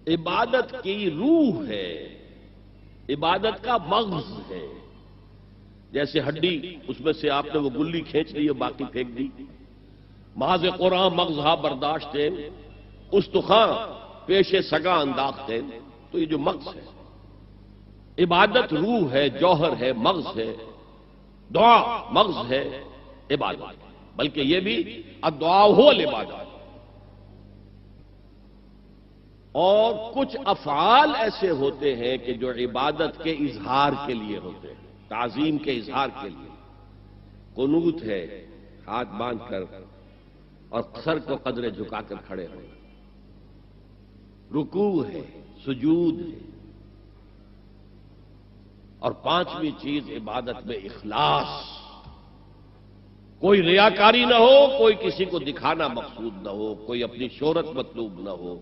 عبادت کی روح ہے، عبادت کا مغز ہے. جیسے ہڈی، اس میں سے آپ نے وہ گلی کھینچ لی اور باقی پھینک دی. محض قرآن مغزہ برداشت ہے، استخاں پیش سگا انداختے. تو یہ جو مغز ہے، عبادت روح ہے، جوہر ہے، مغز ہے. دعا مغز ہے، عبادت. بلکہ یہ بھی الدعاء هو العبادت. اور کچھ افعال ایسے ہوتے ہیں کہ جو عبادت کے اظہار کے لیے ہوتے ہیں، تعظیم کے اظہار کے لیے. قنوت ہے، ہاتھ باندھ کر اور سر کو قدرے جھکا کر کھڑے ہو. رکوع ہے، سجود ہے. اور پانچویں چیز عبادت میں اخلاص. کوئی ریاکاری نہ ہو، کوئی کسی کو دکھانا مقصود نہ ہو، کوئی اپنی شہرت مطلوب نہ ہو،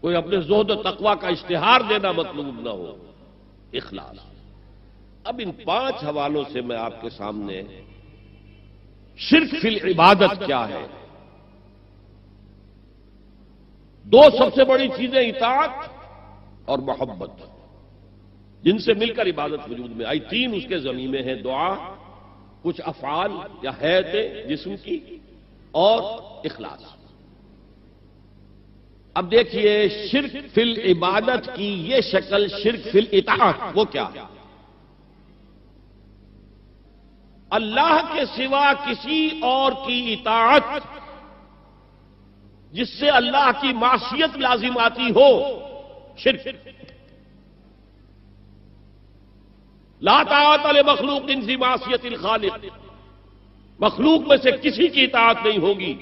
کوئی اپنے زہد و تقوی کا اشتہار دینا مطلوب نہ ہو. اخلاص. اب ان 5 حوالوں سے میں آپ کے سامنے شرک فی العبادت کیا ہے. 2 سب سے بڑی چیزیں اطاعت اور محبت، جن سے مل کر عبادت وجود میں آئی. 3 اس کے ضمیمے ہیں: دعا، کچھ افعال یا حیت جسم کی، اور اخلاص. اب دیکھیے شرک فی العبادت کی یہ شکل، شرک فی الاطاعت، وہ کیا ہے؟ اللہ کے سوا کسی اور کی اطاعت جس سے اللہ کی معصیت لازم آتی ہو، شرک. لا طاعت لمخلوق فی معصیت الخالق. مخلوق میں سے کسی کی اطاعت نہیں ہوگی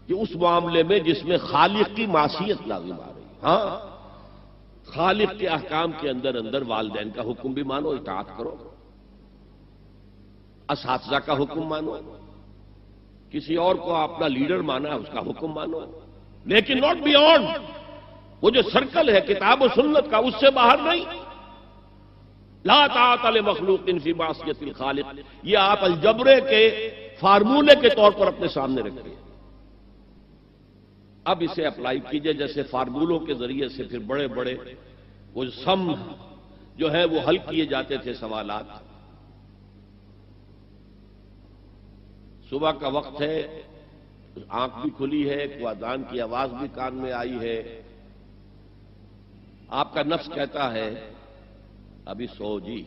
کہ اس معاملے میں جس میں خالق کی معصیت لازم آ رہی. ہاں، خالق کے احکام کے اندر اندر والدین کا حکم بھی مانو، اطاعت کرو. اساتذہ کا حکم مانو. کسی اور کو اپنا لیڈر مانا، اس کا حکم مانو. لیکن ناٹ بیونڈ. وہ جو سرکل ہے کتاب و سنت کا، اس سے باہر نہیں. لا طاعت لمخلوق فی معصیت الخالق، یہ آپ الجبرے کے فارمولے کے طور پر اپنے سامنے رکھیں. اب اسے اپلائی کیجئے. جیسے فارمولوں کے ذریعے سے پھر بڑے بڑے وہ سم جو ہے وہ حل کیے جاتے تھے سوالات. صبح کا وقت ہے، آنکھ بھی کھلی ہے، کوئی اذان کی آواز بھی کان میں آئی ہے. آپ کا نفس کہتا ہے ابھی سو جی.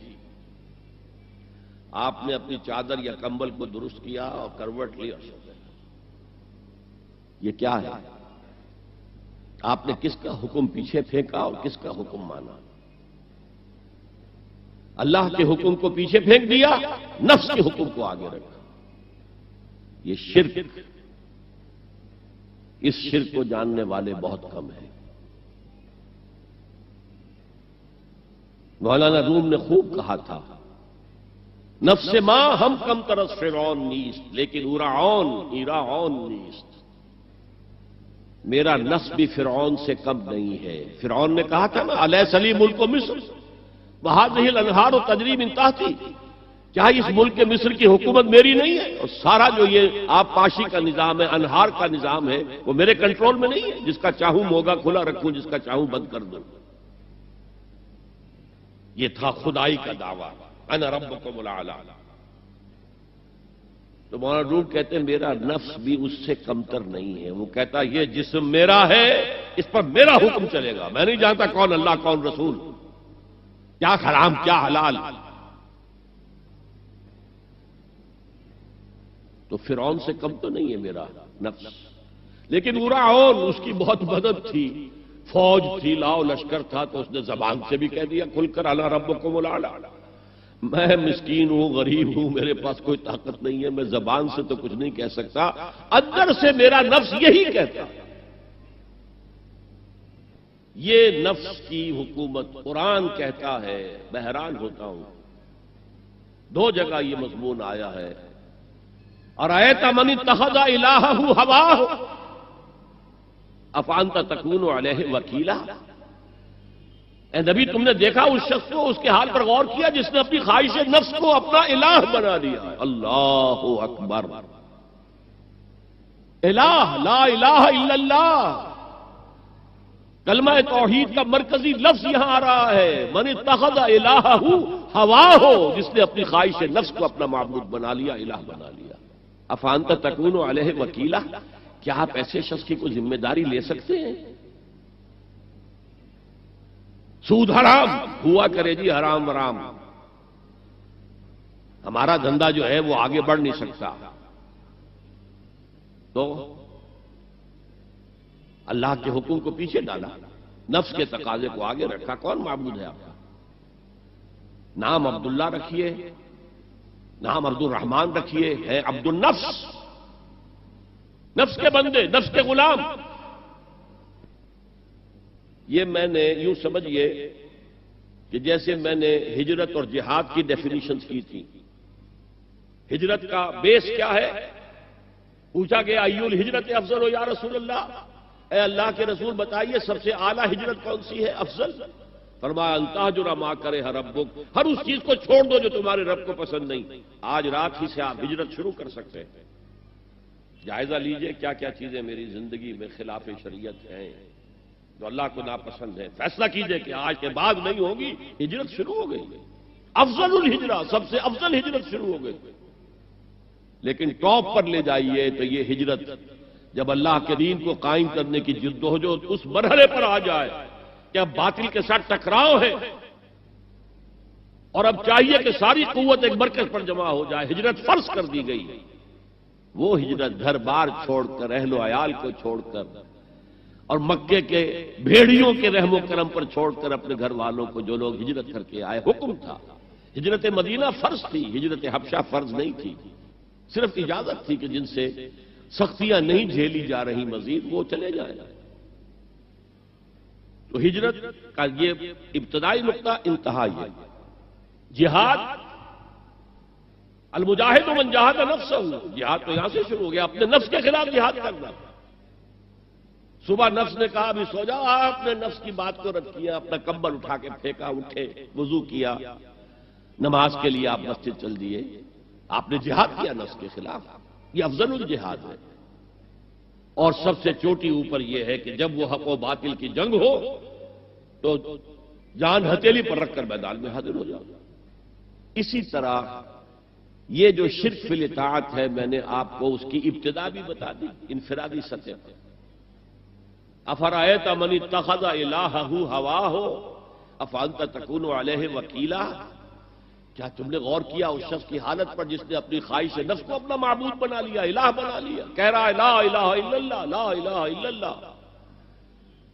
آپ نے اپنی چادر یا کمبل کو درست کیا اور کروٹ لی اور سو گئے. یہ کیا ہے؟ آپ نے کس کا حکم پیچھے پھینکا اور کس کا حکم مانا؟ اللہ کے حکم کو پیچھے پھینک دیا، نفس کے حکم کو آگے رکھا. یہ شرک. اس شرک کو جاننے والے بہت کم ہیں. مولانا روم نے خوب کہا تھا، نفس ماں ہم کم ترس فرعون نیست لیکن ایراعون نیست. میرا نفس بھی فرعون سے کم نہیں ہے. فرعون نے کہا تھا نا، الیس لی ملک مصر وہذہ الانہار تجری من تحتی. کیا اس ملک مصر کی حکومت میری نہیں ہے؟ اور سارا جو یہ آب پاشی کا نظام ہے، انہار کا نظام ہے، وہ میرے کنٹرول میں نہیں ہے؟ جس کا چاہوں موگا کھلا رکھوں، جس کا چاہوں بند کر دوں. یہ تھا خدائی کا دعویٰ، انا ربکم الاعلی. تو مولانا روم کہتے ہیں میرا نفس بھی اس سے کمتر نہیں ہے. وہ کہتا یہ جسم میرا ہے، اس پر میرا حکم چلے گا. میں نہیں جانتا کون اللہ کون رسول، کیا حرام کیا حلال. تو فرعون سے کم تو نہیں ہے میرا نفس. لیکن ایراعون، اس کی بہت مدد تھی، فوج تھی، لاؤ لشکر تھا، تو اس نے زبان سے بھی کہہ دیا کھل کر انا ربکم الاعلی. میں مسکین ہوں، غریب ہوں، میرے پاس کوئی طاقت نہیں ہے، میں زبان سے تو کچھ نہیں کہہ سکتا، اندر سے میرا نفس یہی کہتا. یہ نفس کی حکومت قرآن کہتا ہے. بحران ہوتا ہوں، 2 جگہ یہ مضمون آیا ہے. ارأیت من اتخذ الہہ ہواہ افانت تکون علیہ وکیلا. اے نبی، تم نے دیکھا اس شخص کو، اس کے حال پر غور کیا جس نے اپنی خواہش نفس کو اپنا الہ بنا لیا. اللہ اکبر. الہ لا الہ الا اللہ. کلمہ توحید کا مرکزی لفظ یہاں آ رہا ہے، من اتخذ الہہ ہواہ، جس نے اپنی خواہش نفس کو اپنا معبود بنا لیا، الہ بنا لیا۔ افانت تکون علیہ وکیلا، کیا آپ ایسے شخص کی کوئی ذمہ داری لے سکتے ہیں؟ سود حرام ہوا کرے جی، حرام حرام، ہمارا دھندا جو ہے وہ آگے بڑھ نہیں سکتا، تو اللہ کے حکم کو پیچھے ڈالا، نفس کے تقاضے کو آگے رکھا۔ کون معبود ہے آپ کا؟ نام عبداللہ رکھیے، نام عبد الرحمن رکھیے، ہے عبد النفس، نفس کے بندے، نفس کے غلام۔ یہ میں نے یوں سمجھئے کہ جیسے میں نے ہجرت اور جہاد کی ڈیفینیشنز کی تھی۔ ہجرت کا بیس کیا ہے؟ پوچھا گیا ایو الہجرت افضل ہو یا رسول اللہ، اے اللہ کے رسول بتائیے سب سے اعلیٰ ہجرت کون سی ہے، افضل؟ فرمایا ان تہجر ما کرہ ربک، ہر اس چیز کو چھوڑ دو جو تمہارے رب کو پسند نہیں۔ آج رات ہی سے آپ ہجرت شروع کر سکتے ہیں۔ جائزہ لیجئے کیا کیا چیزیں میری زندگی میں خلاف شریعت ہیں جو اللہ کو ناپسند ہے، فیصلہ کیجئے کہ آج کے بعد نہیں ہوگی، ہجرت شروع ہو گئی، افضل الہجرہ، سب سے افضل ہجرت شروع ہو گئی۔ لیکن ٹاپ پر لے جائیے تو یہ ہجرت جب اللہ کے دین کو قائم کرنے کی جدوجہد اس مرحلے پر آ جائے کہ اب باطل کے ساتھ ٹکراؤ ہے اور اب چاہیے کہ ساری قوت ایک مرکز پر جمع ہو جائے، ہجرت فرض کر دی گئی، وہ ہجرت گھر بار چھوڑ کر، اہل و عیال کو چھوڑ کر اور مکے کے بھیڑیوں کے رحم و کرم پر چھوڑ کر اپنے گھر والوں کو جو لوگ ہجرت کر کے آئے، حکم تھا۔ ہجرت مدینہ فرض تھی، ہجرت حبشہ فرض نہیں تھی، صرف اجازت تھی کہ جن سے سختیاں نہیں جھیلی جا رہی مزید وہ چلے جائیں۔ تو ہجرت کا یہ ابتدائی نقطہ، انتہا یہ جہاد، المجاہد من جاہد نفسہ، جہاد تو یہاں سے شروع ہو گیا، اپنے نفس کے خلاف جہاد کرنا۔ صبح نفس نے کہا ابھی سو جاؤ، آپ نے نفس کی بات کو رد کیا، اپنا کمبل اٹھا کے پھینکا، اٹھے، وضو کیا، نماز کے لیے آپ مسجد چل دیے، آپ نے جہاد کیا نفس کے خلاف۔ یہ افضل الجہاد ہے، اور سب سے چوٹی اوپر یہ ہے کہ جب وہ حق و باطل کی جنگ ہو تو جان ہتھیلی پر رکھ کر میدان میں حاضر ہو جاؤ۔ اسی طرح یہ جو شرک فی الاطاعت ہے، میں نے آپ کو اس کی ابتدا بھی بتا دی انفرادی سطح پر۔ افرأیت من اتخذ الہہ ہواہ افانت تکون علیہ وکیلا، کیا تم نے غور کیا اس شخص کی حالت پر جس نے اپنی خواہش نفس کو اپنا معبود بنا لیا، الہ بنا لیا، کہہ رہا ہے لا الہ الا اللہ، لا الہ الا اللہ،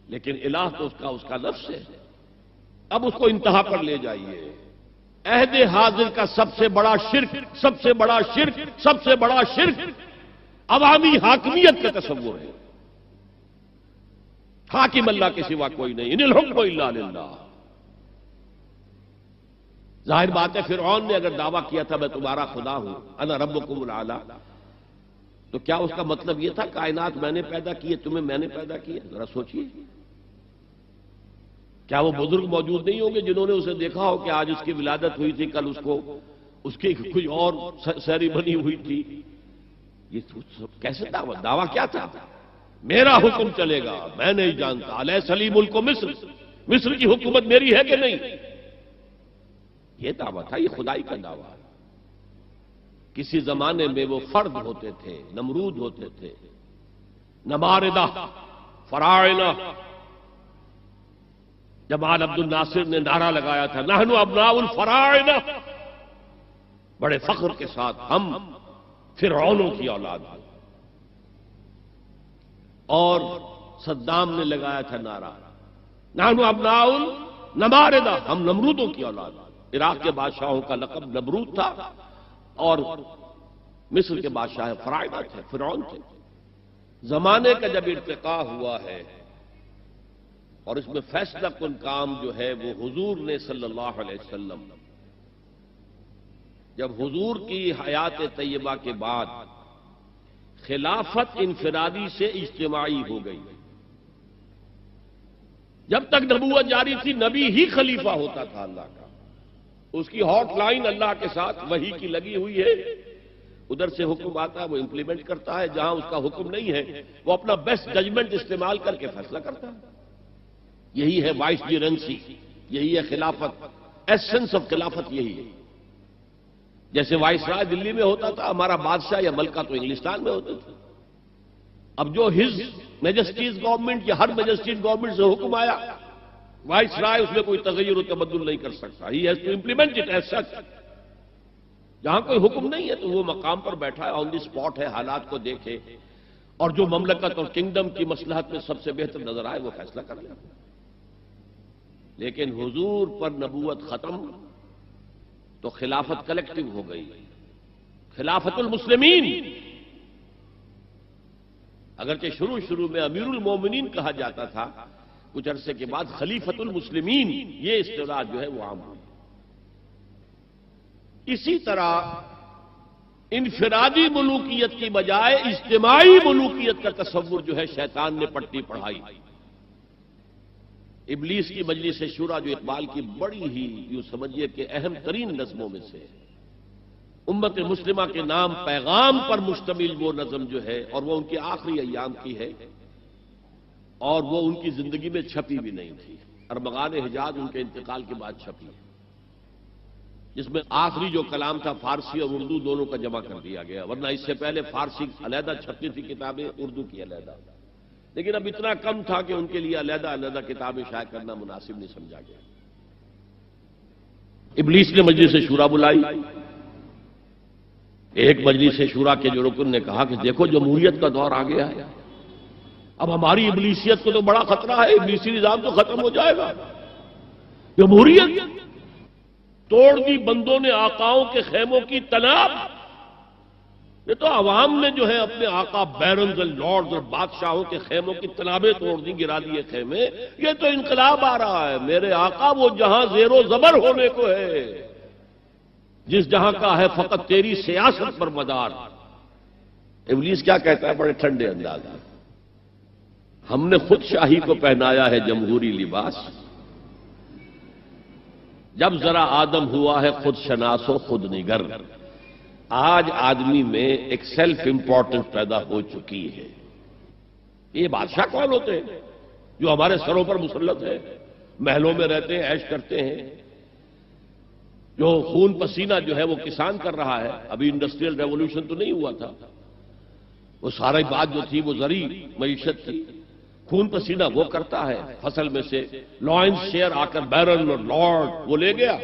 لیکن الہ تو اس کا نفس ہے۔ اب اس کو انتہا پر لے جائیے۔ عہد حاضر کا سب سے بڑا شرک، سب سے بڑا شرک، سب سے بڑا شرک عوامی حاکمیت کا تصور ہے۔ حاکم اللہ کے سوا کوئی نہیں، ان الحکم الا للہ۔ ظاہر بات ہے فرعون نے اگر دعویٰ کیا تھا میں تمہارا خدا ہوں، انا ربکم الاعلی، تو کیا اس کا مطلب یہ تھا کائنات میں نے پیدا کی ہے، تمہیں میں نے پیدا کیا؟ ذرا سوچئے، کیا وہ بزرگ موجود نہیں ہوں گے جنہوں نے اسے دیکھا ہو کہ آج اس کی ولادت ہوئی تھی، کل اس کی کوئی اور سیریمنی ہوئی تھی؟ یہ کیسے دعویٰ کیا تھا؟ میرا حکم چلے گا، میں نہیں جانتا، الیس لی ملک مصر، مصر کی حکومت میری ہے کہ نہیں؟ یہ دعویٰ تھا، یہ خدائی کا دعویٰ ہے۔ کسی زمانے میں وہ فرد ہوتے تھے، نمرود ہوتے تھے، نماردہ، فراعنہ۔ جمال عبد الناصر نے نعرہ لگایا تھا نحن ابناء الفراعنہ، بڑے فخر کے ساتھ ہم فرعونوں کی اولاد ہیں۔ اور صدام نے لگایا تھا نعرہ نحن ابناء النماردہ، ہم نمرودوں کی اولاد ہیں۔ عراق کے بادشاہوں کا لقب نمرود تھا اور مصر کے بادشاہ فراعنہ تھے، فرعون تھے۔ زمانے کا جب ارتقاء ہوا ہے اور اس میں فیصلہ کن کام جو ہے وہ حضور نے صلی اللہ علیہ وسلم، جب حضور کی حیات طیبہ کے بعد خلافت انفرادی سے اجتماعی ہو گئی۔ جب تک نبوت جاری تھی نبی ہی خلیفہ ہوتا تھا اللہ کا، اس کی ہاٹ لائن اللہ کے ساتھ وحی کی لگی ہوئی ہے، ادھر سے حکم آتا ہے وہ امپلیمنٹ کرتا ہے، جہاں اس کا حکم نہیں ہے وہ اپنا بیسٹ ججمنٹ استعمال کر کے فیصلہ کرتا ہے۔ یہی ہے وائس جیرنسی، یہی ہے خلافت، ایسنس آف خلافت یہی ہے۔ جیسے وائس رائے دلی میں ہوتا تھا، ہمارا بادشاہ یا ملکہ تو انگلستان میں ہوتا تھا۔ اب جو ہز میجسٹیز گورنمنٹ یا ہر میجسٹیز گورنمنٹ سے حکم آیا، وائس رائے اس میں کوئی تغیر و تبدل نہیں کر سکتا، he has to implement it as such. جہاں کوئی حکم نہیں ہے تو وہ مقام پر بیٹھا ہے، آن دی اسپاٹ ہے، حالات کو دیکھے اور جو مملکت اور کنگڈم کی مصلحت میں سب سے بہتر نظر آئے وہ فیصلہ کر لیا۔ لیکن حضور پر نبوت ختم تو خلافت کلیکٹو ہو گئی، خلافت المسلمین۔ اگرچہ شروع میں امیر المومنین کہا جاتا تھا، کچھ عرصے کے بعد خلیفت المسلمین یہ اصطلاح جو ہے وہ عام ہوئی۔ اسی طرح انفرادی ملوکیت کی بجائے اجتماعی ملوکیت کا تصور جو ہے شیطان نے پٹی پڑھائی۔ ابلیس کی مجلس شورا جو اقبال کی بڑی ہی یوں سمجھیے کہ اہم ترین نظموں میں سے امت مسلمہ کے نام پیغام پر مشتمل وہ نظم جو ہے، اور وہ ان کے آخری ایام کی ہے اور وہ ان کی زندگی میں چھپی بھی نہیں تھی، ارمغان حجاز ان کے انتقال کے بعد چھپی، جس میں آخری جو کلام تھا فارسی اور اردو دونوں کا جمع کر دیا گیا، ورنہ اس سے پہلے فارسی علیحدہ چھپتی تھی کتابیں، اردو کی علیحدہ، لیکن اب اتنا کم تھا کہ ان کے لیے علیحدہ کتابیں شائع کرنا مناسب نہیں سمجھا گیا۔ ابلیس نے مجلس شورا بلائی، ایک مجلس شورا کے جو رکن نے کہا کہ دیکھو جمہوریت کا دور آ گیا ہے، اب ہماری ابلیسیت کو تو بڑا خطرہ ہے، ابلیسی نظام تو ختم ہو جائے گا، جمہوریت توڑ دی بندوں نے آقاؤں کے خیموں کی تناب، یہ تو عوام نے جو ہے اپنے آقا بیرنز اور لارڈز اور بادشاہوں کے خیموں کی تنابیں توڑ دی، گرا دیے خیمے، یہ تو انقلاب آ رہا ہے، میرے آقا وہ جہاں زیر و زبر ہونے کو ہے جس جہاں کا ہے فقط تیری سیاست پر مدار۔ ابلیس کیا کہتا ہے بڑے ٹھنڈے انداز میں، ہم نے خود شاہی کو پہنایا ہے جمہوری لباس، جب ذرا آدم ہوا ہے خود شناس و خود نگر۔ آج آدمی میں ایک سیلف امپورٹنس پیدا ہو چکی ہے۔ یہ بادشاہ کون ہوتے ہیں جو ہمارے سروں پر مسلط ہے، محلوں میں رہتے ہیں، عیش کرتے ہیں، جو خون پسینہ جو ہے وہ کسان کر رہا ہے، ابھی انڈسٹریل ریولوشن تو نہیں ہوا تھا، وہ ساری بات جو تھی وہ زرعی معیشت تھی، خون پسینہ وہ کرتا ہے، فصل میں سے لائنز شیئر آ کر بیرن اور لارڈ وہ لے گیا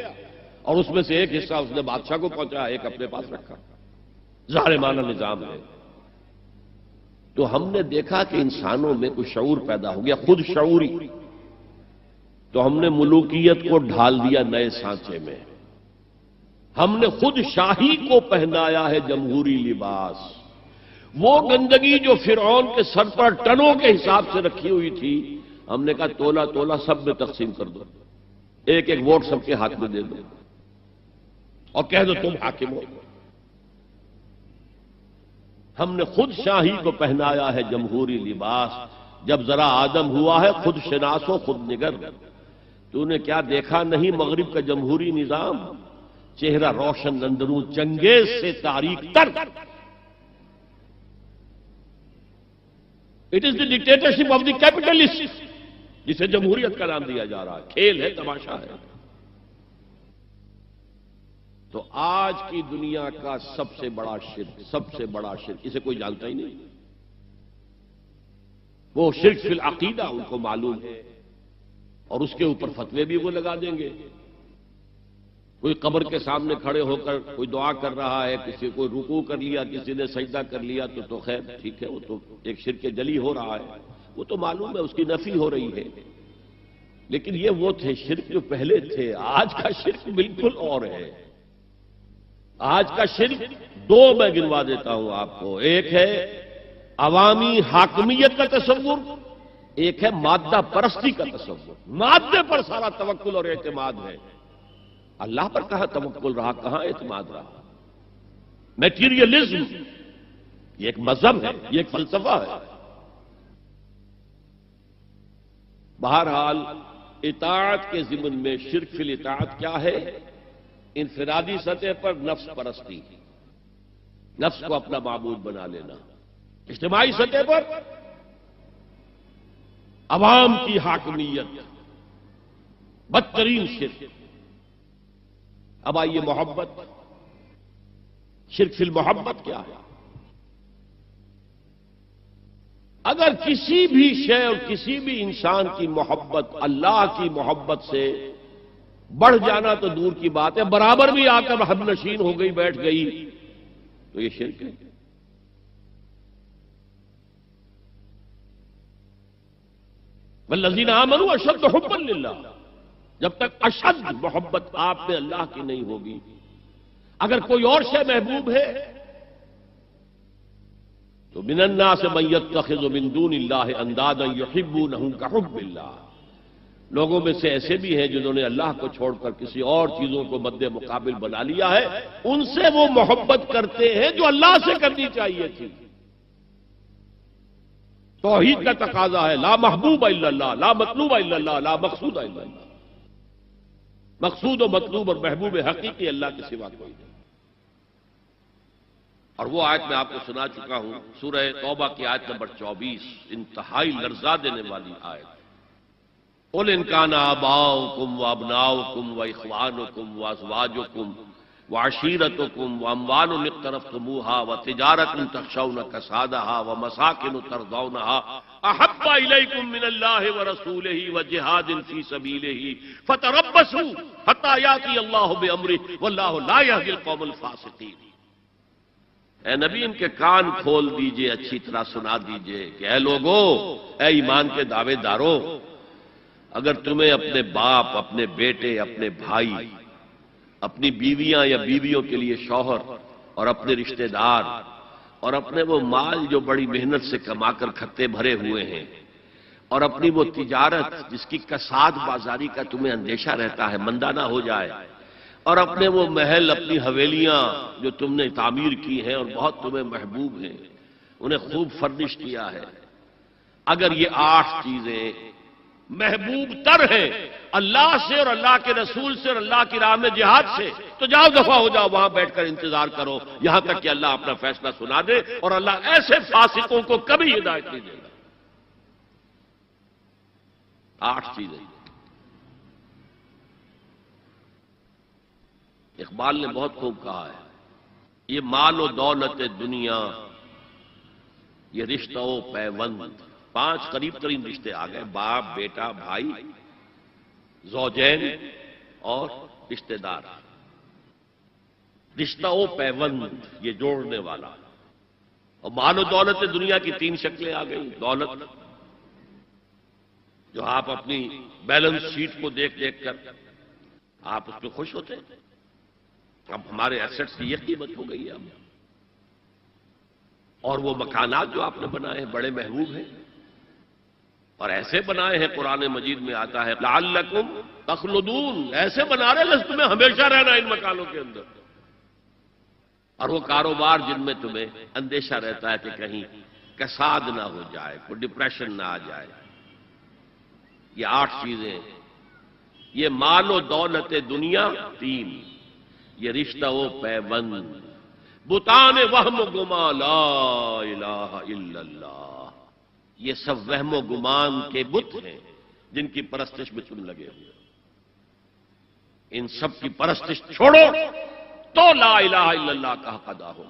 اور اس میں سے ایک حصہ اس نے بادشاہ کو پہنچا، ایک اپنے پاس رکھا، ظالمانہ نظام ہے۔ تو ہم نے دیکھا کہ انسانوں میں کچھ شعور پیدا ہو گیا، خود شعوری، تو ہم نے ملوکیت کو ڈھال دیا نئے سانچے میں، ہم نے خود شاہی کو پہنایا ہے جمہوری لباس۔ وہ گندگی جو فرعون کے سر پر ٹنوں کے حساب سے رکھی ہوئی تھی، ہم نے کہا تولا تولا سب میں تقسیم کر دو، ایک ایک ووٹ سب کے ہاتھ میں دے دو اور کہہ دو تم حاکم ہو۔ ہم نے خود شاہی کو پہنایا ہے جمہوری لباس، جب ذرا آدم ہوا ہے خود شناس و خود نگر۔ تو نے کیا دیکھا نہیں مغرب کا جمہوری نظام، چہرہ روشن اندروں چنگیز سے تاریک تر۔ It is the dictatorship of the capitalist, جسے جمہوریت کا نام دیا جا رہا ہے، کھیل ہے، تماشا ہے۔ تو آج کی دنیا کا سب سے بڑا شرک اسے کوئی جانتا ہی نہیں، وہ شرک فی العقیدہ ان کو معلوم ہے، اور اس کے اوپر فتوے بھی وہ لگا دیں گے۔ کوئی قبر کے سامنے کھڑے ہو کر کوئی دعا کر رہا ہے، کسی کو رکوع کر لیا، کسی نے سجدہ کر لیا، تو خیر ٹھیک ہے، وہ تو ایک شرک جلی ہو رہا ہے، وہ تو معلوم ہے، اس کی نفی ہو رہی ہے۔ لیکن یہ وہ تھے شرک جو پہلے تھے، آج کا شرک بالکل اور ہے۔ آج کا شرک دو میں گنوا دیتا ہوں آپ کو، ایک ہے عوامی حاکمیت کا تصور، ایک ہے مادہ پرستی کا تصور۔ مادے پر سارا توکل اور اعتماد ہے، اللہ پر کہاں توکل رہا، کہاں اعتماد رہا۔ میٹیریلزم یہ ایک مذہب ہے، یہ ایک فلسفہ ہے۔ بہرحال اطاعت کے ضمن میں شرک فی الاطاعت کیا ہے؟ انفرادی سطح پر نفس پرستی، نفس کو اپنا معبود بنا لینا۔ اجتماعی سطح پر عوام کی حاکمیت، بدترین شرک۔ اب آئیے محبت، شرک فی المحبت کیا ہے؟ اگر کسی بھی شے اور کسی بھی انسان کی محبت اللہ کی محبت سے بڑھ جانا تو دور کی بات ہے، برابر بھی آ کر ہم نشین ہو گئی، بیٹھ گئی، تو یہ شرک ہے۔ والذین آمنوا اشد حبا للہ، جب تک اشد محبت آپ میں اللہ کی نہیں ہوگی، اگر کوئی اور شے محبوب ہے تو من الناس من یتخذ من دون اللہ اندادا یحبونہم کحب اللہ، لوگوں میں سے ایسے بھی ہیں جنہوں نے اللہ کو چھوڑ کر کسی اور چیزوں کو مد مقابل بنا لیا ہے، ان سے وہ محبت کرتے ہیں جو اللہ سے کرنی چاہیے تھی۔ توحید کا تقاضا ہے لا محبوب الا اللہ، لا مطلوب الا اللہ، لا مقصود الا اللہ۔ مقصود و مطلوب اور محبوب حقیقی اللہ کے سوا کوئی نہیں۔ اور وہ آیت میں آپ کو سنا چکا ہوں، سورہ توبہ کی آیت نمبر 24، انتہائی لرزا دینے والی آیت۔ قل ان کان آباؤکم وابناؤکم واخوانکم وازواجکم وعشیرتکم واموال اقترفتموها وتجارۃ تخشون کسادها ومساکن ترضونها احب الیکم من اللہ ورسولہ وجہاد فی سبیلہ فتربصوا حتی یاتی اللہ بامرہ واللہ لا یہدی القوم الفاسقین۔ اے نبی ان کے کان کھول دیجئے، اچھی طرح سنا دیجئے کہ اے لوگو، اے ایمان کے دعوے دارو، اگر تمہیں اپنے باپ، اپنے بیٹے، اپنے بھائی، اپنی بیویاں یا بیویوں کے لیے شوہر اور اپنے رشتہ دار اور اپنے وہ مال جو بڑی محنت سے کما کر کھتے بھرے ہوئے ہیں اور اپنی وہ تجارت جس کی کساد بازاری کا تمہیں اندیشہ رہتا ہے مندہ نہ ہو جائے، اور اپنے وہ محل، اپنی حویلیاں جو تم نے تعمیر کی ہیں اور بہت تمہیں محبوب ہیں، انہیں خوب فرنش کیا ہے، اگر یہ 8 چیزیں محبوب تر ہیں اللہ سے اور اللہ کے رسول سے اور اللہ کی راہ میں جہاد سے، تو جاؤ دفع ہو جاؤ، وہاں بیٹھ کر انتظار کرو یہاں تک کہ اللہ اپنا فیصلہ سنا دے، اور اللہ ایسے فاسقوں کو کبھی ہدایت نہیں دے گا۔ 8 چیزیں۔ اقبال نے بہت خوب کہا ہے، یہ مال و دولت دنیا، یہ رشتہ و پیوند، 5 قریب ترین رشتے آ گئے، باپ، بیٹا، بھائی، زوجین اور رشتہ دار۔ رشتہ و پیوند یہ جوڑنے والا، اور مال و دولت دنیا کی 3 شکلیں آ گئی۔ دولت جو آپ اپنی بیلنس شیٹ کو دیکھ دیکھ کر آپ اس پہ خوش ہوتے ہیں، اب ہمارے ایسٹس کی یہ قیمت ہو گئی ہے اب، اور وہ مکانات جو آپ نے بنائے ہیں بڑے محبوب ہیں، اور ایسے بنائے ہیں قرآن مجید میں آتا ہے لعلکم تخلدون، ایسے بنا رہے لست میں ہمیشہ رہنا ان مکانوں کے اندر، اور وہ کاروبار جن میں تمہیں اندیشہ رہتا ہے کہ کہیں کساد نہ ہو جائے، کوئی ڈپریشن نہ آ جائے۔ یہ 8 چیزیں، یہ مال و دولت دنیا 3، یہ رشتہ و پیوند، بتان وہم و گما لا الہ الا اللہ، یہ سب وہم و گمان کے بت ہیں جن کی پرستش میں تم لگے ہوئے، ان سب کی پرستش چھوڑو تو لا الہ الا اللہ کا حق ادا ہو۔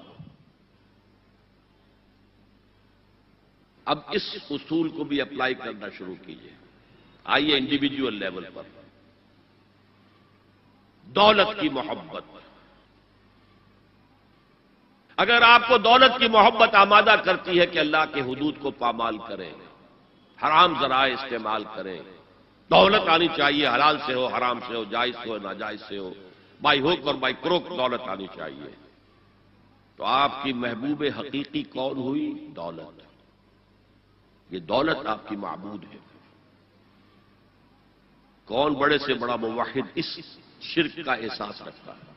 اب اس اصول کو بھی اپلائی کرنا شروع کیجئے۔ آئیے انڈیویجول لیول پر، دولت کی محبت، اگر آپ کو دولت کی محبت آمادہ کرتی ہے کہ اللہ کے حدود کو پامال کریں، حرام ذرائع استعمال کریں، دولت آنی چاہیے، حلال سے ہو، حرام سے ہو، جائز سے ہو، ناجائز سے ہو، بائی ہوک اور بائی کروک دولت آنی چاہیے، تو آپ کی محبوب حقیقی کون ہوئی؟ دولت۔ یہ دولت آپ کی معبود ہے۔ کون بڑے سے بڑا موحد اس شرک کا احساس رکھتا ہے؟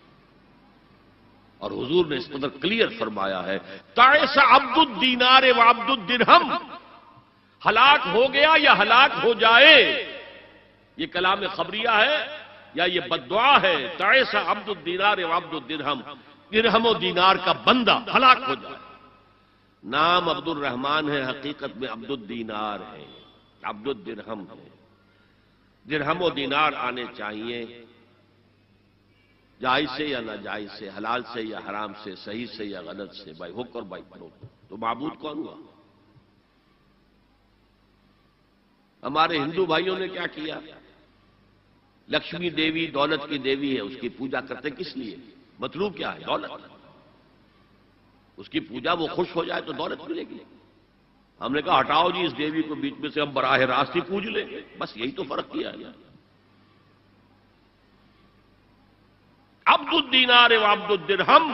اور حضور نے اس قدر کلیئر فرمایا ہے، تعس عبد الدینار و عبد الدرہم، ہلاک ہو گیا یا ہلاک ہو جائے، یہ کلام خبریہ ہے یا یہ بددعا ہے؟ تعس عبد الدینار و عبد الدرہم، درہم و دینار کا بندہ ہلاک ہو جائے۔ نام عبد الرحمن ہے، حقیقت میں عبد الدینار ہے، عبد الدرہم ہے۔ درہم و دینار آنے چاہیے، جائز سے یا ناجائز سے، حلال سے یا حرام سے، صحیح سے یا غلط سے، بائی حک اور بائی فروخت۔ تو معبود کون ہوا؟ ہمارے ہندو بھائیوں نے کیا کیا؟ لکشمی دیوی دولت کی دیوی ہے، اس کی پوجا کرتے کس لیے؟ مطلوب کیا ہے؟ دولت۔ اس کی پوجا وہ خوش ہو جائے تو دولت ملے گی۔ ہم نے کہا ہٹاؤ جی اس دیوی کو بیچ میں سے، ہم براہ راست ہی پوج لیں گے، بس یہی تو فرق کیا ہے۔ عبد الدینار و عبد الدرہم،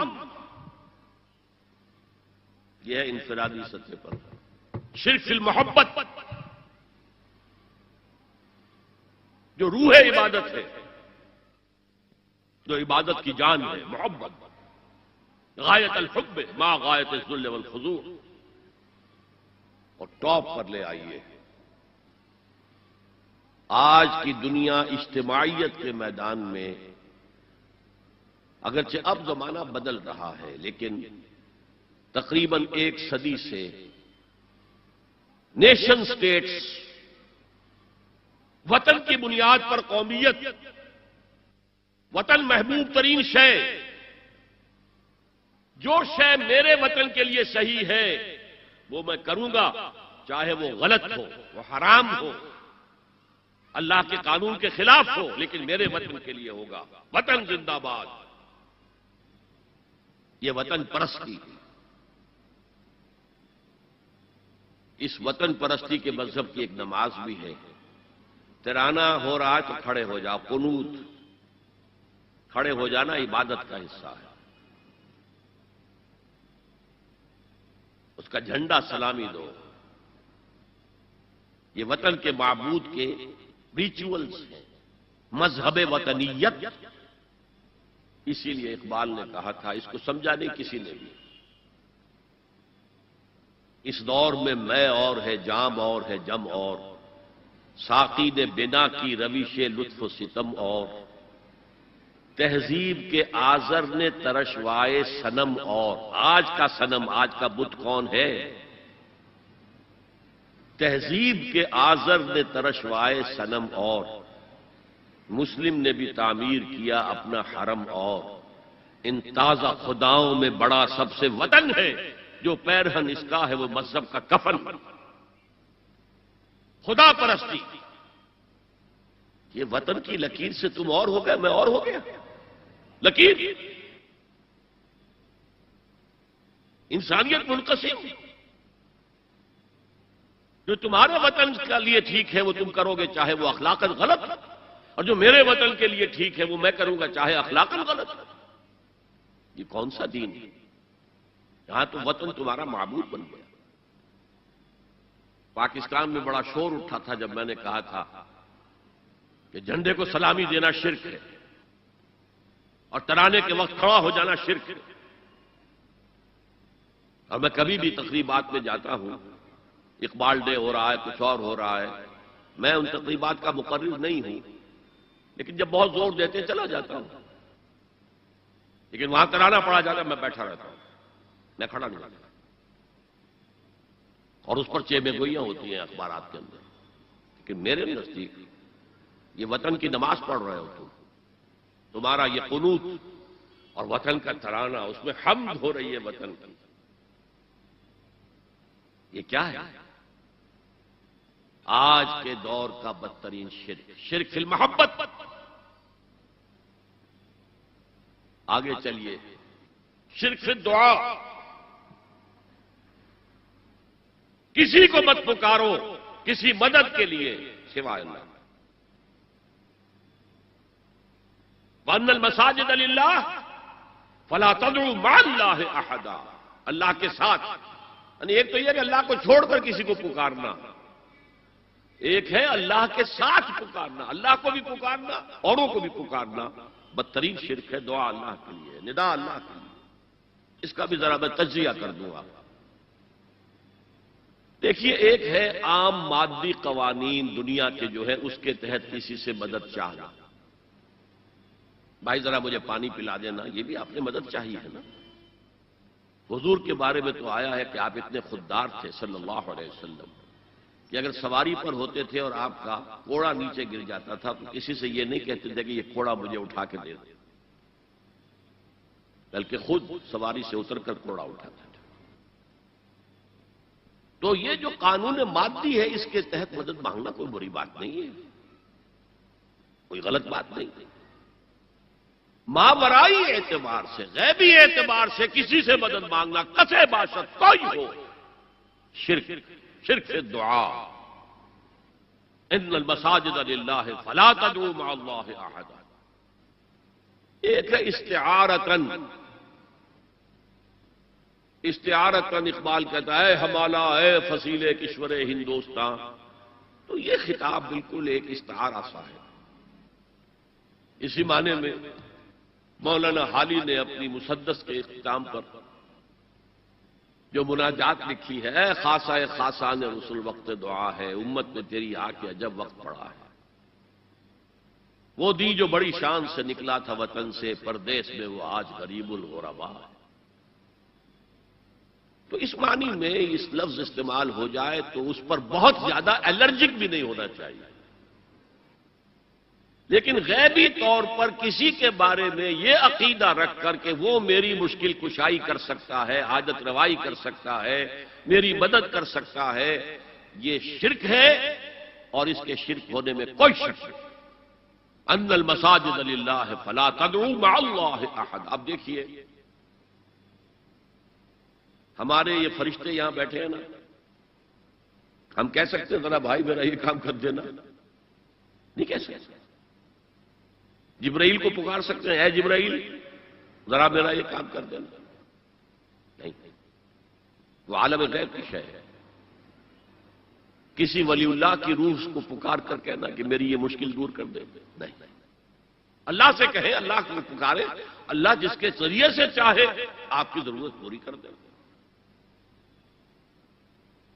یہ ہے انفرادی سطح پر شرک فی المحبت، جو روح عبادت ہے، جو عبادت کی جان ہے، محبت، غایت الحب ما غایت الذل والخضوع۔ اور ٹاپ پر لے آئیے، آج کی دنیا اجتماعیت کے میدان میں اگرچہ اب زمانہ بدل رہا ہے، لیکن تقریباً 1 صدی سے نیشن سٹیٹس، وطن کی بنیاد پر قومیت، وطن محبوب ترین شے، جو شے میرے وطن کے لیے صحیح ہے وہ میں کروں گا، چاہے وہ غلط ہو، وہ حرام ہو، اللہ کے قانون کے خلاف ہو، لیکن میرے وطن کے لیے ہوگا۔ وطن زندہ باد، یہ وطن پرستی۔ اس وطن پرستی کے مذہب کی ایک نماز بھی ہے، ترانہ ہو رہا ہے تو کھڑے ہو جاؤ، قنوت، کھڑے ہو جانا عبادت کا حصہ ہے۔ اس کا جھنڈا سلامی دو۔ یہ وطن کے معبود کے ریچولز ہیں، مذہب وطنیت۔ اسی لیے اقبال نے کہا تھا، اس کو سمجھا نہیں کسی نے بھی، اس دور میں اور ہے، جام اور ہے، جم اور، ساقی نے بنا کی روش لطف و ستم اور، تہذیب کے آزر نے ترشوائے صنم اور۔ آج کا صنم، آج کا بت کون ہے؟ تہذیب کے آزر نے ترشوائے صنم اور، مسلم نے بھی تعمیر کیا اپنا حرم اور، ان تازہ خداؤں میں بڑا سب سے وطن ہے، جو پیرہن اس کا ہے وہ مذہب کا کفن۔ خدا پرستی، یہ وطن کی لکیر سے تم اور ہو گئے، میں اور ہو گیا۔ لکیر، انسانیت منقسم، جو تمہارے وطن کے لیے ٹھیک ہے وہ تم کرو گے چاہے وہ اخلاقاً غلط، اور جو میرے وطن کے لیے ٹھیک ہے وہ میں کروں گا چاہے اخلاقاً غلط۔ یہ کون سا دین ہے؟ یہاں تو وطن تمہارا معبود بن گیا۔ پاکستان میں بڑا شور اٹھا تھا جب میں نے کہا تھا کہ جھنڈے کو سلامی دینا شرک ہے، اور ترانے کے وقت کھڑا ہو جانا شرک ہے۔ اور میں کبھی بھی تقریبات میں جاتا ہوں، اقبال ڈے ہو رہا ہے، کچھ اور ہو رہا ہے، میں ان تقریبات کا مقرر نہیں ہوں، لیکن جب بہت زور دیتے ہیں چلا جاتا ہوں، لیکن وہاں ترانہ پڑا جاتا ہے میں بیٹھا رہتا ہوں، میں کھڑا نہیں رہتا، اور اس پر چیبے گوئیاں ہوتی ہیں اخبارات کے اندر، لیکن میرے نزدیک یہ وطن کی نماز پڑھ رہے ہو تمہارا یہ قنوت اور وطن کا ترانہ، اس میں حمد ہو رہی ہے وطن کی، یہ کیا ہے؟ آج کے دور کا بدترین شرک، شرک فی المحبت۔ آگے چلیے، شرک فی الدعاء، کسی کو مت پکارو کسی مدد کے لیے سوائے اللہ۔ وَأَنَّ الْمَسَاجِدَ لِلَّهِ فَلَا تَدْعُوا مَعَ اللَّهِ أَحَدًا، اللہ کے ساتھ، یعنی ایک تو یہ کہ اللہ کو چھوڑ کر کسی کو پکارنا، ایک ہے اللہ کے ساتھ پکارنا، اللہ کو بھی پکارنا، اوروں کو بھی پکارنا۔ بدترین شرک ہے دعا اللہ کے لیے، ندا اللہ کے لیے۔ اس کا بھی ذرا میں تجزیہ کر دوں گا۔ دیکھیے، ایک ہے عام مادی قوانین دنیا کے جو ہے اس کے تحت کسی سے مدد چاہنا، بھائی ذرا مجھے پانی پلا دینا، یہ بھی آپ نے مدد چاہیے ہے نا۔ حضور کے بارے میں تو آیا ہے کہ آپ اتنے خوددار تھے صلی اللہ علیہ وسلم، کہ اگر سواری پر ہوتے تھے اور آپ کا کوڑا نیچے گر جاتا تھا تو کسی سے یہ نہیں کہتے تھے کہ یہ کوڑا مجھے اٹھا کے دے دے، بلکہ خود سواری سے اتر کر کوڑا اٹھاتا تھا۔ تو یہ جو قانون مادی ہے، اس کے تحت مدد مانگنا کوئی بری بات نہیں ہے، کوئی غلط بات نہیں ہے۔ ماورائی اعتبار سے، غیبی اعتبار سے کسی سے مدد مانگنا کسے باشد کوئی ہو، شرک سے دعا، ان المساجد للہ فلا تدعوا مع اللہ احدا۔ ایک ہے استعارتن اقبال کہتا ہے ہمالا اے فصیل کشور ہندوستان، تو یہ خطاب بالکل ایک استعارہ سا ہے۔ اسی معنی میں مولانا حالی نے اپنی مسدس کے اختتام پر جو مناجات لکھی ہے، اے خاصہ خاصان رسول وقت دعا ہے، امت میں تیری آ کے عجب وقت پڑا ہے۔ وہ دی جو بڑی شان سے نکلا تھا وطن سے، پردیس میں وہ آج غریب الغربا ہے۔ تو اس معنی میں اس لفظ استعمال ہو جائے تو اس پر بہت زیادہ الرجک بھی نہیں ہونا چاہیے، لیکن غیبی طور پر کسی کے بارے میں یہ عقیدہ رکھ کر کہ وہ میری مشکل کشائی کر سکتا ہے، حاجت روائی کر سکتا ہے، میری مدد کر سکتا ہے، یہ شرک ہے، اور اس کے شرک ہونے میں کوئی شک نہیں۔ ان المساجد للہ فلا تدعوا مع اللہ احد۔ اب دیکھیے ہمارے یہ فرشتے یہاں بیٹھے ہیں نا، ہم کہہ سکتے ہیں ذرا بھائی میرا یہ کام کر دینا؟ نہیں کہہ سکتے۔ جبرائیل کو پکار سکتے ہیں، اے جبرائیل ذرا میرا یہ کام کر دینا؟ نہیں، وہ عالم غیب کی شے ہے۔ کسی ولی اللہ کی روح کو پکار کر کہنا کہ میری یہ مشکل دور کر دے؟ نہیں، اللہ سے کہیں، اللہ کو پکارے، اللہ جس کے ذریعے سے چاہے آپ کی ضرورت پوری کر دے۔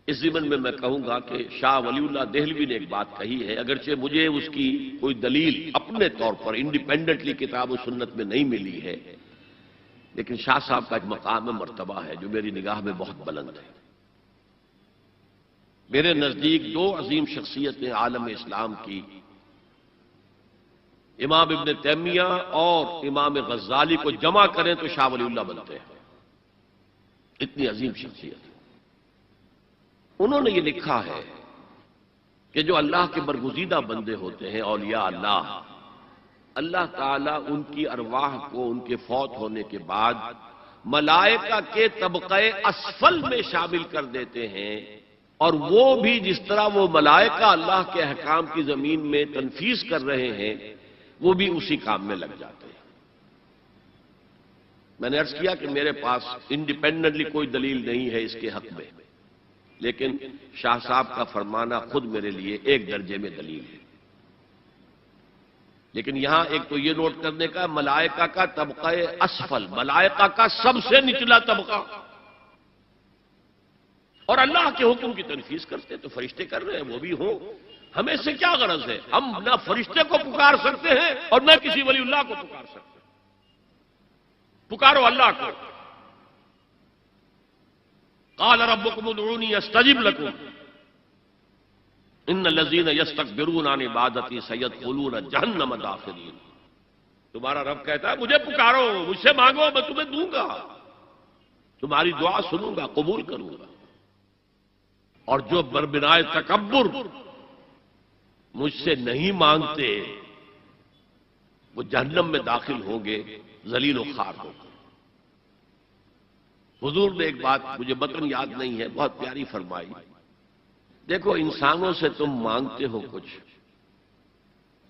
اس ضمن میں کہوں گا کہ شاہ ولی اللہ دہلوی نے ایک بات کہی ہے، اگرچہ مجھے اس کی کوئی دلیل اپنے طور پر انڈیپینڈنٹلی کتاب و سنت میں نہیں ملی ہے، لیکن شاہ صاحب کا ایک مقام مرتبہ ہے جو میری نگاہ میں بہت بلند ہے۔ میرے نزدیک دو عظیم شخصیتیں عالم اسلام کی، امام ابن تیمیہ اور امام غزالی کو جمع کریں تو شاہ ولی اللہ بنتے ہیں، اتنی عظیم شخصیت۔ انہوں نے یہ لکھا ہے کہ جو اللہ کے برگزیدہ بندے ہوتے ہیں، اولیاء اللہ، اللہ تعالیٰ ان کی ارواح کو ان کے فوت ہونے کے بعد ملائکہ کے طبقہ اسفل میں شامل کر دیتے ہیں، اور وہ بھی جس طرح وہ ملائکہ اللہ کے احکام کی زمین میں تنفیذ کر رہے ہیں، وہ بھی اسی کام میں لگ جاتے ہیں۔ میں نے عرض کیا کہ میرے پاس انڈیپینڈنٹلی کوئی دلیل نہیں ہے اس کے حق میں، لیکن شاہ صاحب کا فرمانا خود میرے لیے ایک درجے میں دلیل ہے۔ لیکن یہاں ایک تو یہ نوٹ کرنے کا، ملائکہ کا طبقہ اسفل، ملائکہ کا سب سے نچلا طبقہ، اور اللہ کے حکم کی تنفیذ کرتے تو فرشتے کر رہے ہیں، وہ بھی ہوں، ہمیں سے کیا غرض ہے؟ ہم نہ فرشتے کو پکار سکتے ہیں اور نہ کسی ولی اللہ کو پکار سکتے ہیں۔ پکارو اللہ کو۔ قال ربکم ادعونی استجب لکم ان الذین یستکبرون عن عبادتی سیدخلون جہنم داخرین۔ تمہارا رب کہتا ہے مجھے پکارو، مجھ سے مانگو، میں تمہیں دوں گا، تمہاری دعا سنوں گا، قبول کروں گا، اور جو بربنائے تکبر مجھ سے نہیں مانگتے وہ جہنم میں داخل ہوں گے، ذلیل و خوار ہوں گے۔ حضور نے ایک بات مجھے متن یاد نہیں ہے، بہت پیاری فرمائی، دیکھو انسانوں سے تم مانگتے ہو کچھ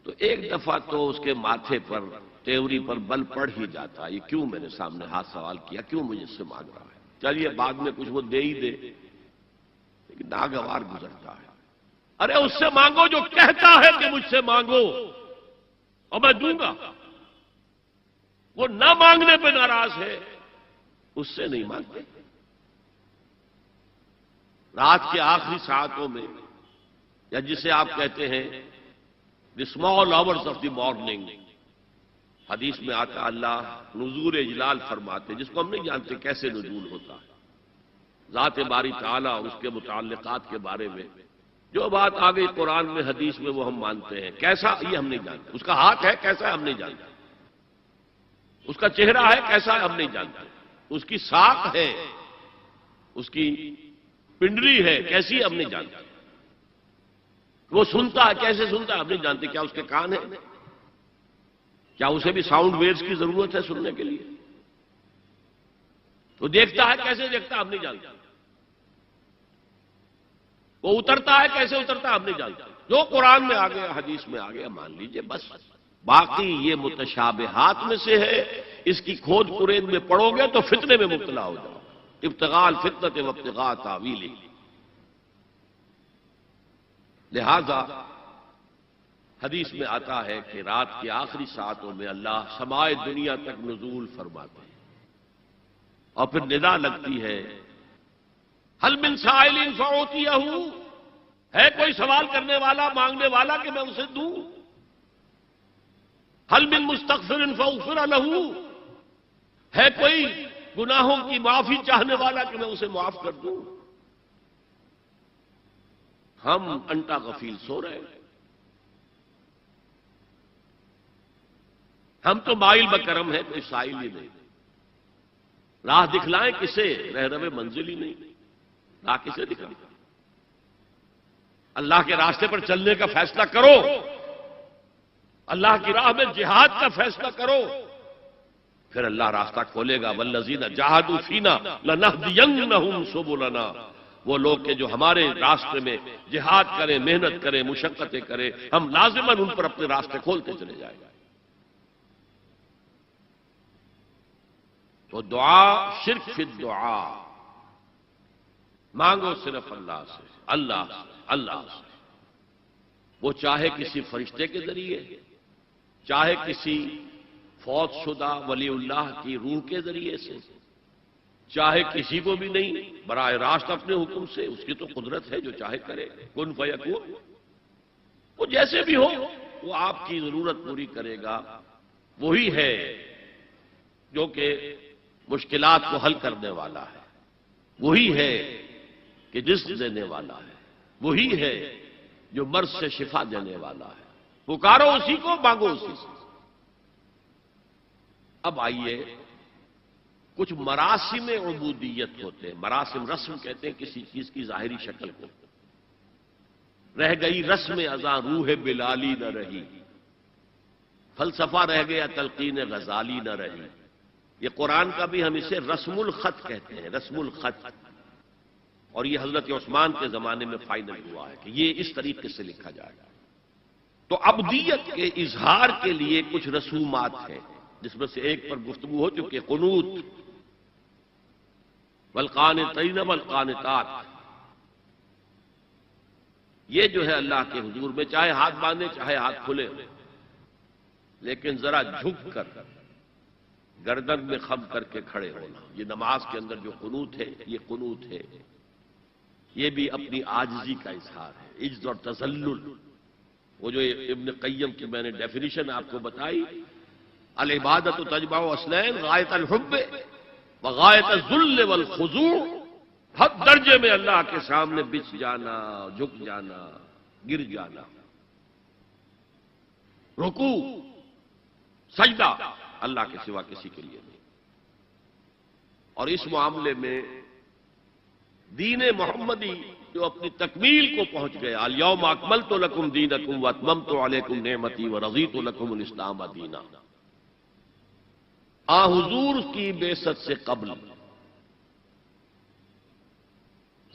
تو ایک دفعہ تو اس کے ماتھے پر تیوری پر بل پڑ ہی جاتا ہے، یہ کیوں میرے سامنے ہاتھ سوال کیا، کیوں مجھ سے مانگ رہا ہے؟ چلیے بعد میں کچھ وہ دے ہی دے، لیکن ناگوار گزرتا ہے۔ ارے اس سے مانگو جو کہتا ہے کہ مجھ سے مانگو اور میں دوں گا، وہ نہ مانگنے پہ ناراض ہے، اس سے نہیں مانگتے۔ رات کے آخری ساعتوں میں، یا جسے آپ کہتے ہیں the small hours of the morning, حدیث میں آتا اللہ نزول اجلال فرماتے، جس کو ہم نہیں جانتے کیسے نزول ہوتا ہے، ذات باری تعالیٰ اور اس کے متعلقات کے بارے میں جو بات آ گئی قرآن میں حدیث میں وہ ہم مانتے ہیں، کیسا یہ ہم نہیں جانتے، اس کا ہاتھ ہے کیسا ہے ہم نہیں جانتے، اس کا چہرہ ہے کیسا ہے ہم نہیں جانتے، اس کی ساکھ ہے، اس کی پنڈلی ہے کیسی ہے ہم نہیں جانتے، وہ سنتا ہے کیسے سنتا ہے ہم نہیں جانتے، کیا اس کے کان ہیں، کیا اسے بھی ساؤنڈ ویوز کی ضرورت ہے سننے کے لیے، وہ دیکھتا ہے کیسے دیکھتا ہے ہم نہیں جانتے، وہ اترتا ہے کیسے اترتا ہے ہم نہیں جانتے، جو قرآن میں آ گیا حدیث میں آ گیا مان لیجئے بس، باقی یہ متشابہات میں سے ہے، اس کی کھوج کرید میں پڑو گے تو فتنے میں مبتلا ہو جاؤ، ابتغاء الفتنۃ وابتغاء تاویلہ، لہذا حدیث میں آتا ہے کہ رات کی آخری ساعتوں میں اللہ سمائے دنیا تک نزول فرماتے ہیں اور پھر ندا لگتی ہے، حل من سائل فاعطیہ، ہے کوئی سوال کرنے والا مانگنے والا کہ میں اسے دوں، حل من مستغفر فاغفر لہ، ہے کوئی گناہوں کی معافی چاہنے والا کہ میں اسے معاف کر دوں، ہم انٹا غفیل سو رہے ہیں، ہم تو مائل بکرم ہیں، کوئی سائل ہی نہیں، راہ دکھلائیں کسے، رہنم منزل ہی نہیں، راہ کسے دکھائیں، اللہ کے راستے پر چلنے کا فیصلہ کرو، اللہ کی راہ میں جہاد کا فیصلہ کرو، پھر اللہ راستہ کھولے گا، والذین جاہدوا فینا لنہدینہم سبلنا، وہ لوگ کہ جو ہمارے راستے میں جہاد کریں، محنت کریں، مشقتیں کریں، ہم لازماً ان پر اپنے راستے کھولتے چلے جائیں گے۔ تو دعا شرک فی الدعا، مانگو صرف اللہ سے، اللہ سے، اللہ سے، وہ چاہے کسی فرشتے کے ذریعے، چاہے کسی فوت شدہ ولی اللہ کی روح کے ذریعے سے، چاہے کسی کو بھی نہیں، براہ راست اپنے حکم سے، اس کی تو قدرت ہے جو چاہے کرے، کن فیکون، وہ جیسے بھی ہو وہ آپ کی ضرورت پوری کرے گا، وہی ہے جو کہ مشکلات کو حل کرنے والا ہے، وہی ہے کہ رزق دینے والا ہے، وہی ہے جو مرض سے شفا دینے والا ہے، پکارو اسی کو، مانگو اسی سے۔ اب آئیے، کچھ مراسم عبودیت ہوتے ہیں، مراسم رسم کہتے ہیں کسی چیز کی ظاہری شکل کو، رہ گئی رسم ازاں روح بلالی نہ رہی، فلسفہ رہ گیا تلقین غزالی نہ رہی، یہ قرآن کا بھی ہم اسے رسم الخط کہتے ہیں، رسم الخط، اور یہ حضرت عثمان کے زمانے میں فائنل ہوا ہے کہ یہ اس طریقے سے لکھا جائے گا۔ تو عبدیت کے اظہار کے لیے کچھ رسومات ہیں، جس میں سے ایک پر گفتگو ہو چکی، قنوت، والقانتین والقانتات، یہ جو ہے اللہ کے حضور میں چاہے ہاتھ باندھے چاہے ہاتھ کھلے، لیکن ذرا جھک کر گردن میں خم کر کے کھڑے ہونا، یہ نماز کے اندر جو قنوت ہے یہ قنوت ہے، یہ بھی اپنی عاجزی کا اظہار ہے، عجز اور تذلل، وہ جو ابن قیم کی میں نے ڈیفینیشن آپ کو بتائی، العبادت تجمع اصلین، غایت الحب وغایت الذل والخضوع، حد درجے میں اللہ کے سامنے بچ جانا، جھک جانا، گر جانا، رکوع، سجدہ اللہ کے سوا کسی کے لیے نہیں۔ اور اس معاملے میں دین محمدی جو اپنی تکمیل کو پہنچ گیا، الیوم اکملت لکم دینکم واتممت علیکم نعمتی ورضیت لکم الاسلام دینا، حضور کی بعثت سے قبل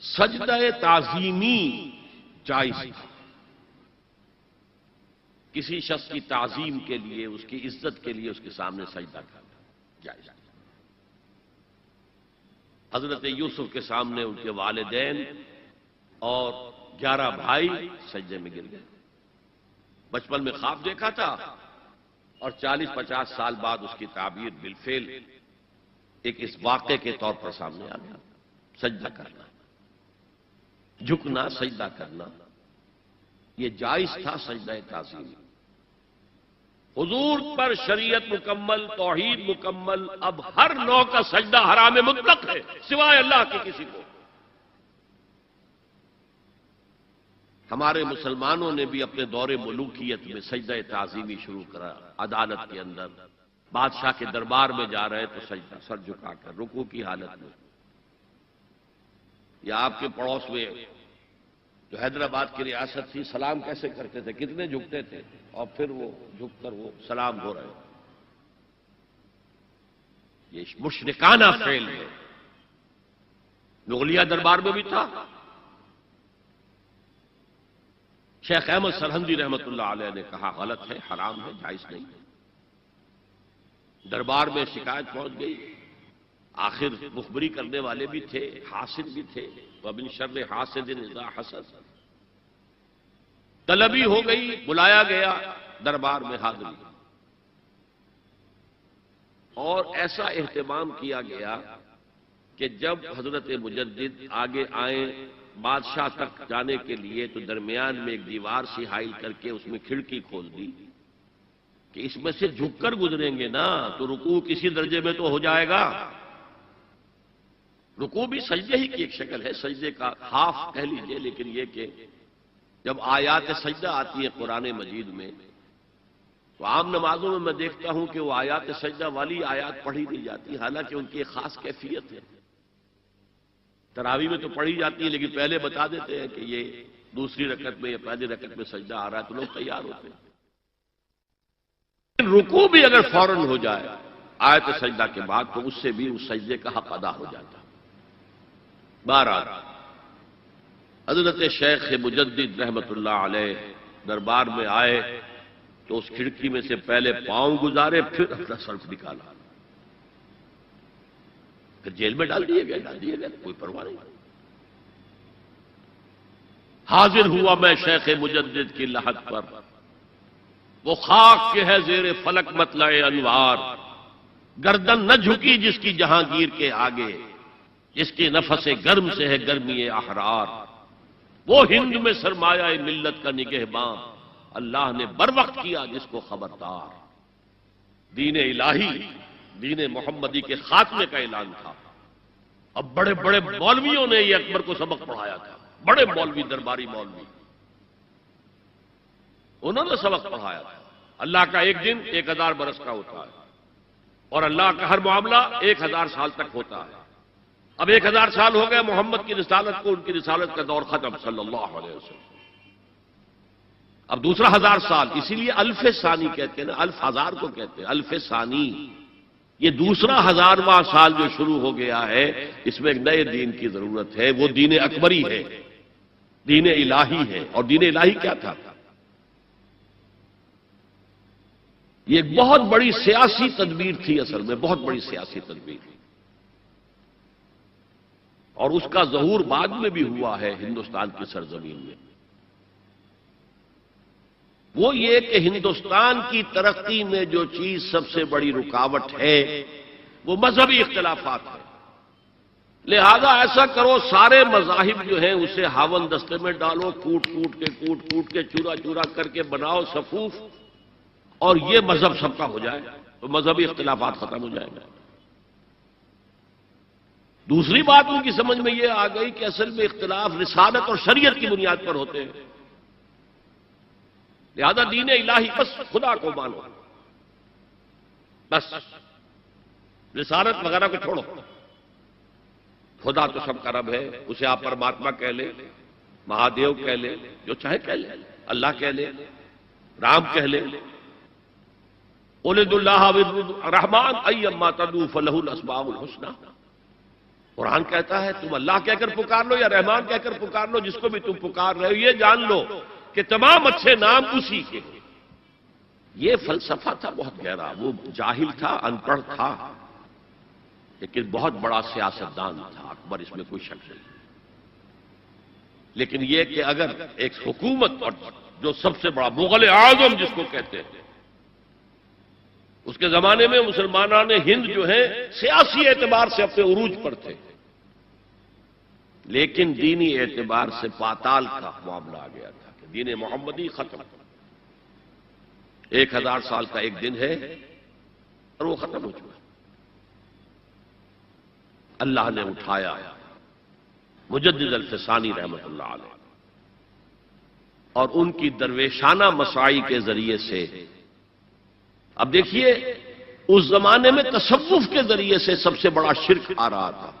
سجدہ تعظیمی جائز تھا، کسی شخص کی تعظیم کے لیے، اس کی عزت کے لیے اس کے سامنے سجدہ کرنا جائز تھا۔ حضرت یوسف کے سامنے ان کے والدین اور 11 بھائی سجدے میں گر گئے، بچپن میں خواب دیکھا تھا اور 40-50 سال بعد اس کی تعبیر بالفعل ایک اس واقعے کے طور پر سامنے آ گیا۔ سجدہ کرنا، جھکنا، سجدہ کرنا، یہ جائز تھا سجدہ تعظیم۔ حضور پر شریعت مکمل، توحید مکمل، اب ہر نوع کا سجدہ حرام مطلق ہے سوائے اللہ کے کسی کو۔ ہمارے مسلمانوں نے بھی اپنے دور ملوکیت میں سجدہ تعظیمی شروع کرا، عدالت کے اندر بادشاہ کے دربار میں جا رہے تو سجدہ، سر جھکا کر رکوع کی حالت میں. یا آپ کے پڑوس میں جو حیدرآباد کی ریاست تھی، سلام کیسے کرتے تھے، کتنے جھکتے تھے، اور پھر وہ جھک کر وہ سلام ہو رہے ہیں. یہ مشرکانہ فعل ہے. مغلیہ دربار میں بھی تھا. شیخ احمد سرہندی رحمت اللہ علیہ نے کہا غلط ہے، حرام ہے، جائز نہیں. دربار میں شکایت پہنچ گئی. آخر مخبری کرنے والے بھی تھے، حاسد بھی تھے. وَمِن شَرِّ حَاسِدٍ إِذَا حَسَدَ. طلبی ہو گئی، بلایا گیا دربار میں حاضری. اور ایسا اہتمام کیا گیا کہ جب حضرت مجدد آگے آئیں بادشاہ تک جانے کے لیے تو درمیان میں ایک دیوار سی حائل کر کے اس میں کھڑکی کھول دی کہ اس میں سے جھک کر گزریں گے نا تو رکوع کسی درجے میں تو ہو جائے گا. رکوع بھی سجدے ہی کی ایک شکل ہے، سجدے کا ہاف کہہ لیجئے. لیکن یہ کہ جب آیات سجدہ آتی ہے قرآن مجید میں تو عام نمازوں میں دیکھتا ہوں کہ وہ آیات سجدہ والی آیات پڑھی نہیں جاتی، حالانکہ ان کی ایک خاص کیفیت ہے. تراویح میں تو پڑھی جاتی ہے لیکن پہلے بتا دیتے ہیں کہ یہ دوسری رکعت میں یا پہلی رکعت میں سجدہ آ رہا ہے تو لوگ تیار ہوتے ہیں. رکوع بھی اگر فوراً ہو جائے آیت سجدہ کے بعد تو اس سے بھی اس سجدے کا حق ادا ہو جاتا. بہرحال حضرت شیخ مجدد رحمت اللہ علیہ دربار میں آئے تو اس کھڑکی میں سے پہلے پاؤں گزارے، پھر اپنا سر نکالا، پھر جیل میں ڈال دیے گئے، کوئی پرواہ نہیں. حاضر ہوا میں شیخ مجدد کی لحد پر، وہ خاک کے ہے زیر فلک مطلع انوار، گردن نہ جھکی جس کی جہانگیر کے آگے، جس کے نفس گرم سے ہے گرمی احرار. وہ ہند میں سرمایہ ملت کا نگہباں، اللہ نے بر وقت کیا جس کو خبردار. دین الہی، دین محمدی کے خاتمے کا اعلان تھا. اب بڑے بڑے مولویوں نے یہ اکبر کو سبق پڑھایا تھا، بڑے مولوی، درباری مولوی، انہوں نے سبق پڑھایا تھا. اللہ کا ایک دن 1000 برس کا ہوتا ہے اور اللہ کا ہر معاملہ 1000 سال تک ہوتا ہے. اب 1000 سال ہو گئے محمد کی رسالت کو، ان کی رسالت کا دور ختم صلی اللہ علیہ وسلم. اب دوسرا 1000 سال، اسی لیے الف ثانی کہتے ہیں نا، الف ہزار کو کہتے ہیں الف ثانی. یہ دوسرا 1000واں سال جو شروع ہو گیا ہے، اس میں ایک نئے دین کی ضرورت ہے. وہ دین اکبری ہے، دین الہی ہے. اور دین الہی کیا تھا؟ یہ ایک بہت بڑی سیاسی تدبیر تھی، اصل میں بہت بڑی سیاسی تدبیر، اور اس کا ظہور بعد میں بھی ہوا ہے ہندوستان کی سرزمین میں. وہ یہ کہ ہندوستان کی ترقی میں جو چیز سب سے بڑی رکاوٹ ہے وہ مذہبی اختلافات ہیں. لہذا ایسا کرو سارے مذاہب جو ہیں اسے ہاون دستے میں ڈالو، کوٹ کوٹ کے چورا چورا کر کے بناؤ صفوف، اور یہ مذہب سب کا ہو جائے تو مذہبی اختلافات ختم ہو جائیں گے. دوسری بات ان کی سمجھ میں یہ آ گئی کہ اصل میں اختلاف رسالت اور شریعت کی بنیاد پر ہوتے ہیں. لہذا دین الہی بس خدا کو مانو، بس رسالت وغیرہ کو چھوڑو. خدا تو سب کا رب ہے، اسے آپ پرماتما کہہ لیں، مہادیو کہہ لیں، جو چاہے کہہ لیں، اللہ کہہ لیں، رام کہہ لیں. قُلِ اللَّهَ وَالرَّحْمَٰنُ أَيَّمَّا تَدْعُوا فَلَهُ الْأَسْمَاءُ الْحُسْنَىٰ. قرآن کہتا ہے تم اللہ کہہ کر پکار لو یا رحمان کہہ کر پکار لو، جس کو بھی تم پکار رہے ہو یہ جان لو کہ تمام اچھے نام اسی کے. یہ فلسفہ تھا بہت گہرا. وہ جاہل تھا، ان پڑھ تھا، لیکن بہت بڑا سیاستدان تھا اکبر، اس میں کوئی شک نہیں. لیکن یہ کہ اگر ایک حکومت اور جو سب سے بڑا مغل اعظم جس کو کہتے ہیں، اس کے زمانے میں مسلمانان ہند جو ہیں سیاسی اعتبار سے اپنے عروج پر تھے، لیکن دینی اعتبار سے پاتال کا معاملہ آ گیا تھا کہ دین محمدی ختم. 1000 سال کا ایک دن ہے اور وہ ختم ہو چکا. اللہ نے اٹھایا مجدد الف ثانی رحمت اللہ علیہ. اور ان کی درویشانہ مساعی کے ذریعے سے. اب دیکھیے اس زمانے میں تصوف کے ذریعے سے سب سے بڑا شرک آ رہا تھا.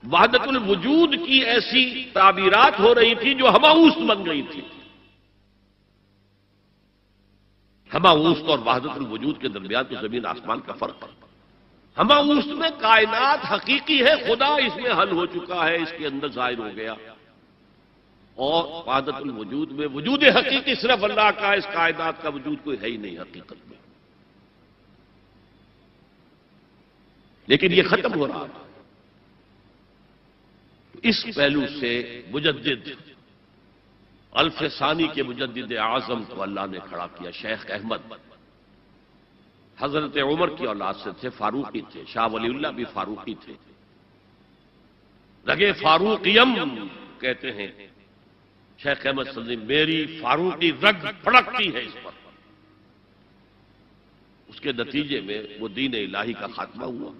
وحدت الوجود کی ایسی تعبیرات ہو رہی تھی جو ہماؤست بن گئی تھی. ہماؤست اور وحدت الوجود کے درمیان تو زمین آسمان کا فرق ہے. ہماؤست میں کائنات حقیقی ہے، خدا اس میں حل ہو چکا ہے، اس کے اندر ظاہر ہو گیا. اور وحدت الوجود میں وجود حقیقی صرف اللہ کا، اس کائنات کا وجود کوئی ہے ہی نہیں حقیقت میں. لیکن یہ ختم ہو رہا تھا. اس پہلو سے مجدد الف ثانی کے مجدد اعظم کو اللہ نے کھڑا کیا. شیخ احمد حضرت عمر کی اولاد سے تھے، فاروقی تھے. شاہ ولی اللہ بھی فاروقی تھے. رگے فاروقیم کہتے ہیں شیخ احمد سلیم، میری فاروقی رگ پھڑکتی ہے اس پر. اس کے نتیجے میں وہ دین الہی کا خاتمہ ہوا.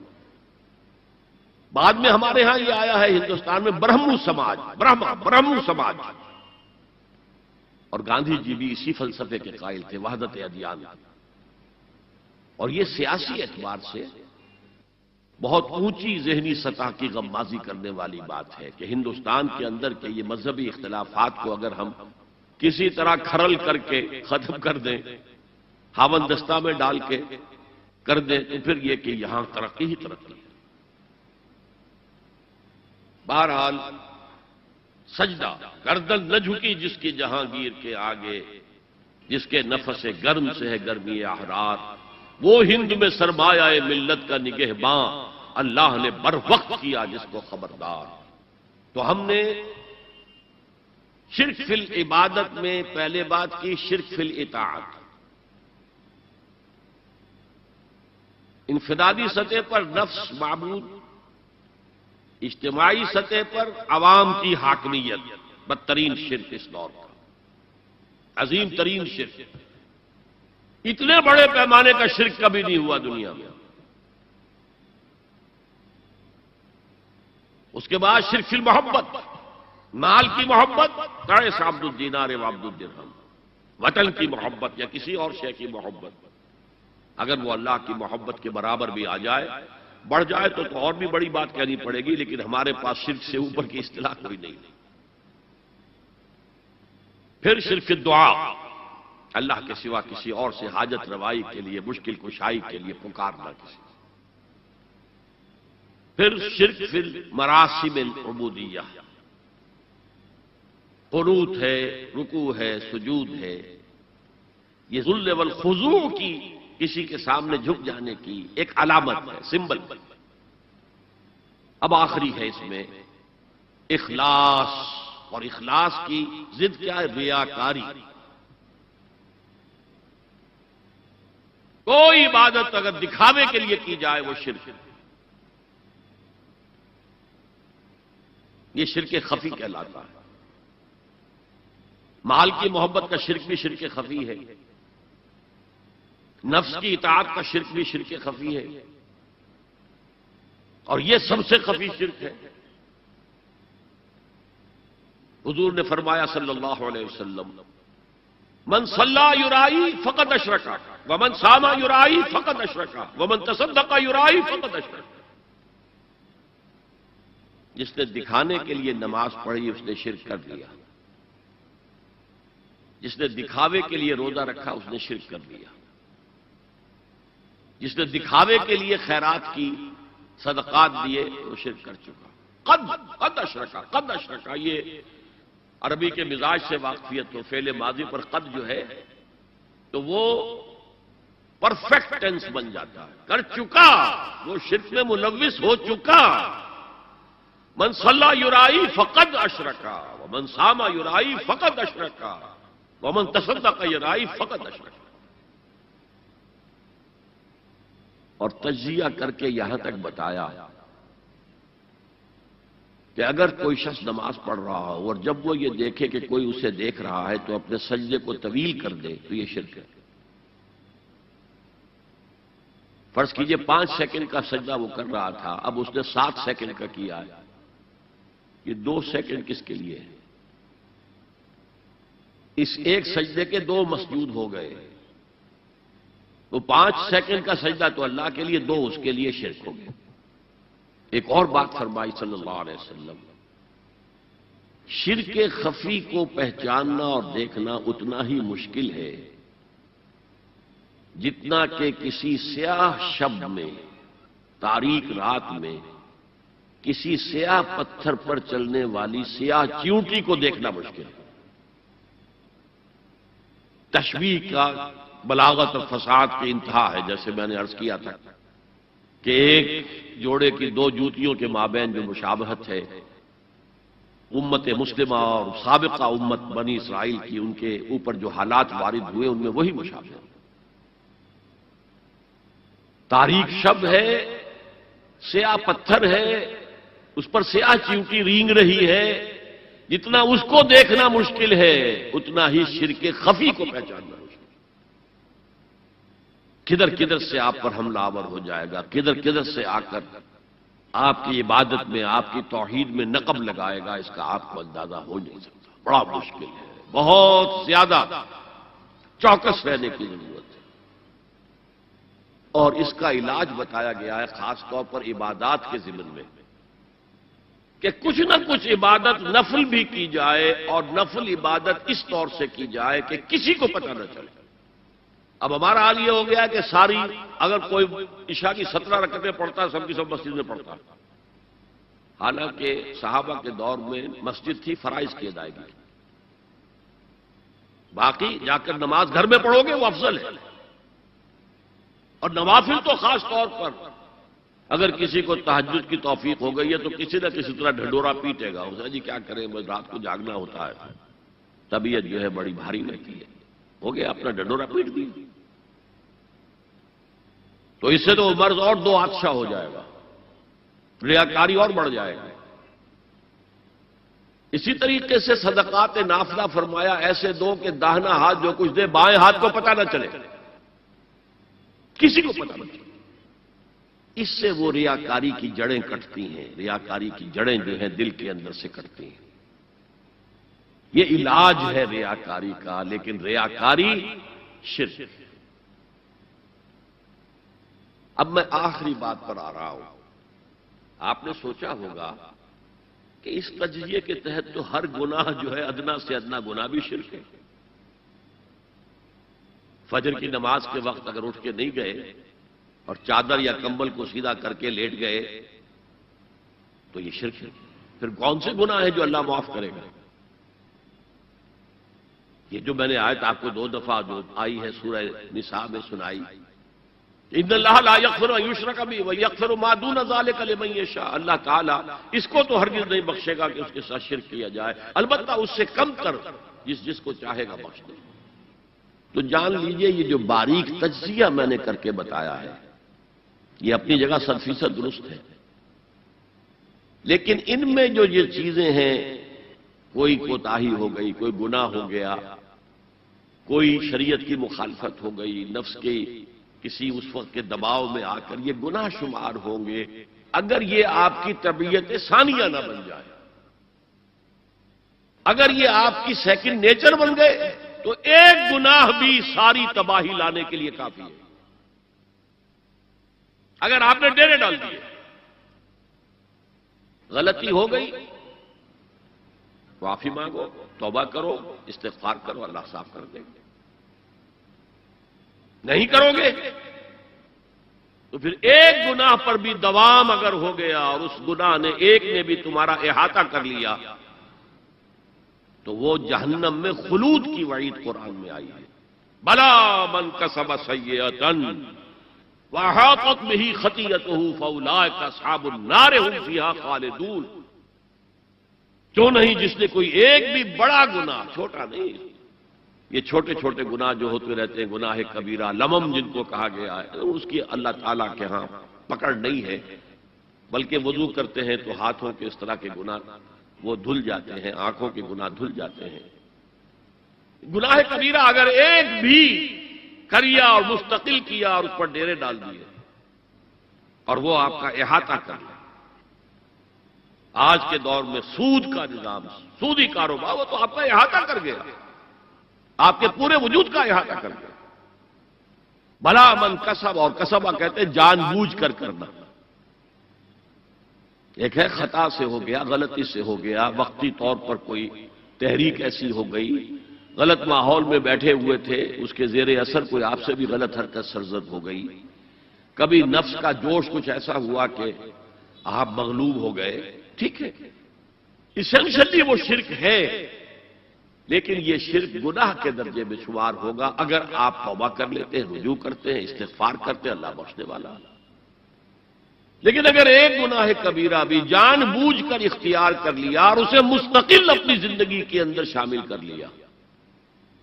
بعد میں ہمارے ہاں یہ آیا ہے ہندوستان میں برہمو سماج، برہمو سماج. اور گاندھی جی بھی اسی فلسفے کے قائل تھے، وحدت ادیان. اور یہ سیاسی اعتبار سے بہت اونچی ذہنی سطح کی غمازی کرنے والی بات ہے کہ ہندوستان کے اندر کے یہ مذہبی اختلافات کو اگر ہم کسی طرح کھرل کر کے ختم کر دیں، ہاون دستہ میں ڈال کے کر دیں، تو پھر یہ کہ یہاں ترقی ہی ترقی ہے. بہرحال سجدہ گردن نہ جھکی جس کی جہانگیر کے آگے، جس کے نفس گرم سے ہے گرمی احرار. وہ ہند میں سرمایہ ملت کا نگہباں، اللہ نے بر وقت کیا جس کو خبردار. تو ہم نے شرک فی العبادت میں پہلے بات کی شرک فی الاطاعت. انفرادی سطح پر نفس معبود، اجتماعی سطح پر عوام کی حاکمیت. بدترین شرک اس دور کا، عظیم ترین شرک. اتنے بڑے پیمانے کا شرک کبھی نہیں ہوا دنیا میں. اس کے بعد شرک فی المحبت، مال کی محبت، تعس عبد الدینار و عبد الدرہم. وطن کی محبت یا کسی اور شے کی محبت، اگر وہ اللہ کی محبت کے برابر بھی آ جائے، بڑھ جائے تو اور بھی بڑی بات کہنی پڑے گی. لیکن ہمارے پاس شرک سے اوپر کی اصطلاح کوئی نہیں. پھر شرک دعا، اللہ کے سوا کسی اور سے حاجت روائی کے لیے، مشکل کشائی کے لیے پکارنا کسی. پھر شرک فی المراسم العبودیہ، قنوت ہے، رکوع ہے، سجود ہے. یہ ذل والخضوع کی، کسی کے سامنے جھک جانے کی ایک علامت ہے، سمبل. اب آخری ہے اس میں اخلاص. اور اخلاص کی ضد کیا ہے؟ ریاکاری. کوئی عبادت اگر دکھاوے کے لیے کی جائے وہ شرک ہے. یہ شرک خفی کہلاتا ہے. مال کی محبت کا شرک بھی شرک خفی ہے. نفس کی اطاعت کا شرک بھی شرک خفی ہے. اور یہ سب سے خفی شرک ہے. حضور نے فرمایا صلی اللہ علیہ وسلم، من صلی یرائی فقد اشرک ومن صام یرائی فقد اشرک ومن تصدق یرائی فقد اشرک. جس نے دکھانے کے لیے نماز پڑھی اس نے شرک کر لیا. جس نے دکھاوے کے لیے روزہ رکھا اس نے شرک کر لیا. جس نے دکھاوے کے لیے خیرات کی، صدقات دیے، وہ شرک کر چکا. قد اشرکا، قد اشرکا. یہ عربی کے مزاج سے واقفیت تو فعل ماضی پر قد جو ہے تو وہ پرفیکٹ ٹینس بن جاتا ہے. کر چکا، وہ شرک میں ملوث ہو چکا. من صلی یرائی فقد اشرکا ومن صام یرائی فقد اشرکا ومن تصدق یرائی فقد اشرکا. اور تجزیہ کر کے یہاں تک بتایا کہ اگر کوئی شخص نماز پڑھ رہا ہو اور جب وہ یہ دیکھے کہ کوئی اسے دیکھ رہا ہے تو اپنے سجدے کو طویل کر دے تو یہ شرک ہے. فرض کیجئے 5 سیکنڈ کا سجدہ وہ کر رہا تھا، اب اس نے 7 سیکنڈ کا کیا ہے. یہ 2 سیکنڈ کس کے لیے ہے؟ اس ایک سجدے کے 2 مسجود ہو گئے. وہ 5 سیکنڈ کا سجدہ تو اللہ کے لیے، 2 اس کے لیے شرک ہو گئے. ایک اور بات فرمائی صلی اللہ علیہ وسلم، شرک خفی کو پہچاننا اور دیکھنا اتنا ہی مشکل ہے جتنا کہ کسی سیاہ شب میں، تاریک رات میں، کسی سیاہ پتھر پر چلنے والی سیاہ چیونٹی کو دیکھنا مشکل ہے. تشبیہ کا بلاغت اور فصاحت کی انتہا ہے. جیسے میں نے عرض کیا تھا کہ ایک جوڑے کی 2 جوتیوں کے مابین جو مشابہت ہے، امت مسلمہ اور سابقہ امت بنی اسرائیل کی، ان کے اوپر جو حالات وارد ہوئے ان میں وہی مشابہت. تاریک شب ہے، سیاہ پتھر ہے، اس پر سیاہ چیونٹی رینگ رہی ہے. جتنا اس کو دیکھنا مشکل ہے اتنا ہی شرک خفی کو پہچاننا مشکل. کدھر کدھر سے آپ پر حملہ آور ہو جائے گا، کدھر کدھر سے آ کر آپ کی عبادت میں، آپ کی توحید میں نقب لگائے گا، اس کا آپ کو اندازہ ہو نہیں سکتا. بڑا مشکل ہے، بہت زیادہ چوکس رہنے کی ضرورت ہے. اور اس کا علاج بتایا گیا ہے خاص طور پر عبادات کے ضمن میں، کہ کچھ نہ کچھ عبادت نفل بھی کی جائے، اور نفل عبادت اس طور سے کی جائے کہ کسی کو پتہ نہ چلے. اب ہمارا حال یہ ہو گیا کہ ساری، اگر کوئی عشاء کی 17 رکعتیں پڑھتا ہے، سب کی سب مسجد میں پڑھتا ہے. حالانکہ صحابہ کے دور میں مسجد تھی فرائض کی ادائیگی، باقی جا کر نماز گھر میں پڑھو گے وہ افضل ہے. اور نوافل تو خاص طور پر اگر کسی کو تہجد کی توفیق ہو گئی ہے تو کسی نہ کسی طرح ڈھنڈورا پیٹے گا. اسے جی کیا کریں، بس رات کو جاگنا ہوتا ہے، طبیعت جو ہے بڑی بھاری رہتی ہے. ہو گیا اپنا ڈھنڈورا پیٹ دیا. تو اس سے تو مرض اور 2 حادثہ ہو جائے گا، ریاکاری اور بڑھ جائے گا. اسی طریقے سے صدقات نافلہ فرمایا ایسے دو کہ داہنا ہاتھ جو کچھ دے بائیں ہاتھ کو پتہ نہ چلے، کسی کو پتہ نہ چلے. اس سے وہ ریاکاری کی جڑیں کٹتی ہیں. ریاکاری کی جڑیں جو ہیں دل کے اندر سے کٹتی ہیں. یہ علاج ہے ریاکاری کا، لیکن ریاکاری شرک. اب میں آخری بات پر آ رہا ہوں. آپ نے سوچا ہوگا کہ اس تجزیے کے تحت تو ہر گناہ جو ہے ادنا سے ادنا گناہ بھی شرک ہے. فجر کی نماز کے وقت اگر اٹھ کے نہیں گئے اور چادر یا کمبل کو سیدھا کر کے لیٹ گئے تو یہ شرک ہے. پھر کون سے گناہ ہے جو اللہ معاف کرے گا؟ یہ جو میں نے آیت آپ کو 2 دفعہ جو آئی ہے سورہ نساء میں سنائی، ان اللہ لا یغفر ان یشرک بہ ویغفر ما دون ذلک لمن یشاء. اللہ تعالیٰ اس کو تو ہرگز نہیں بخشے گا کہ اس کے ساتھ شرک کیا جائے، البتہ اس سے کم کر جس کو چاہے گا بخش دے. تو جان لیجئے یہ جو باریک تجزیہ میں نے کر کے بتایا ہے یہ اپنی جگہ 100% درست ہے، لیکن ان میں جو یہ چیزیں ہیں، کوئی کوتاہی ہو گئی، کوئی گناہ ہو گیا، کوئی شریعت کی مخالفت ہو گئی، نفس کے کسی اس وقت کے دباؤ میں آ کر یہ گناہ شمار ہوں گے. اگر یہ آپ کی طبیعت ثانیہ نہ بن جائے، اگر یہ آپ کی سیکنڈ نیچر بن گئے تو ایک گناہ بھی ساری تباہی لانے کے لیے کافی ہے. اگر آپ نے ڈیرے ڈال دیے، غلطی ہو گئی، معافی مانگو، توبہ کرو، استغفار کرو، اللہ صاف کر دے گا. نہیں کرو گے تو پھر ایک گناہ پر بھی دوام اگر ہو گیا اور اس گناہ نے ایک نے بھی تمہارا احاطہ کر لیا تو وہ جہنم میں خلود کی وعید قرآن میں آئی ہے. بلا من کسب سیئۃ واحاطت بہ خطیئتہ فاولئک اصحاب النار هم فیہا خالدون. کیوں نہیں جس نے کوئی ایک بھی بڑا گناہ، چھوٹا نہیں، یہ چھوٹے چھوٹے گناہ جو ہوتے رہتے ہیں، گناہ کبیرہ لمم جن کو کہا گیا ہے، اس کی اللہ تعالیٰ کے ہاں پکڑ نہیں ہے، بلکہ وضو کرتے ہیں تو ہاتھوں کے اس طرح کے گناہ وہ دھل جاتے ہیں، آنکھوں کے گناہ دھل جاتے ہیں. گناہ کبیرہ اگر ایک بھی کریا اور مستقل کیا اور اس پر ڈیرے ڈال دیے اور وہ آپ کا احاطہ کر لیا. آج کے دور میں سود کا نظام، سودی کاروبار، وہ تو آپ کا احاطہ کر گیا. آپ کے پورے وجود کا احاطہ کر کے. بھلا من کسب، اور کسبہ کہتے ہیں جان بوجھ کر کرنا. ایک ہے خطا سے ہو گیا، غلطی سے ہو گیا، وقتی طور پر کوئی تحریک ایسی ہو گئی، غلط ماحول میں بیٹھے ہوئے تھے، اس کے زیر اثر کوئی آپ سے بھی غلط حرکت سرزد ہو گئی، کبھی نفس کا جوش کچھ ایسا ہوا کہ آپ مغلوب ہو گئے. ٹھیک ہے، اسینشلی وہ شرک ہے، لیکن یہ شرک گناہ کے درجے میں شمار ہوگا اگر آپ توبہ کر لیتے ہیں، رجوع کرتے ہیں، استغفار کرتے ہیں، اللہ بخشنے والا. لیکن اگر ایک گناہ کبیرہ بھی جان بوجھ کر اختیار کر لیا اور اسے مستقل اپنی زندگی کے اندر شامل کر لیا،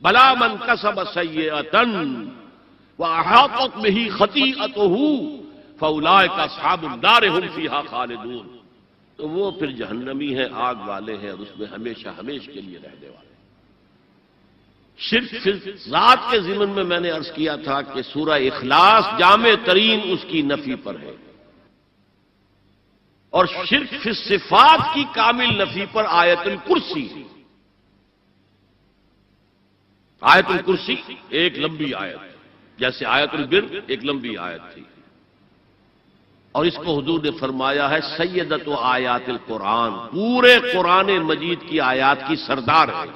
بلا من کسب سیئۃ واحاطت بہ خطیئتہ فاولئک اصحاب النار هم فیہا خالدون، تو وہ پھر جہنمی ہیں، آگ والے ہیں، اور اس میں ہمیشہ ہمیش کے لیے رہنے والے. شرک ذات کے ضمن میں نے عرض کیا تھا کہ سورہ اخلاص جامع ترین اس کی نفی پر ہے، اور شرک فی الصفات کی کامل نفی پر آیت الکرسی. آیت الکرسی ایک لمبی آیت، جیسے آیت البر ایک لمبی آیت تھی، اور اس کو حضور نے فرمایا ہے سیدۃ آیات القرآن، پورے قرآن مجید کی آیات کی سردار ہے.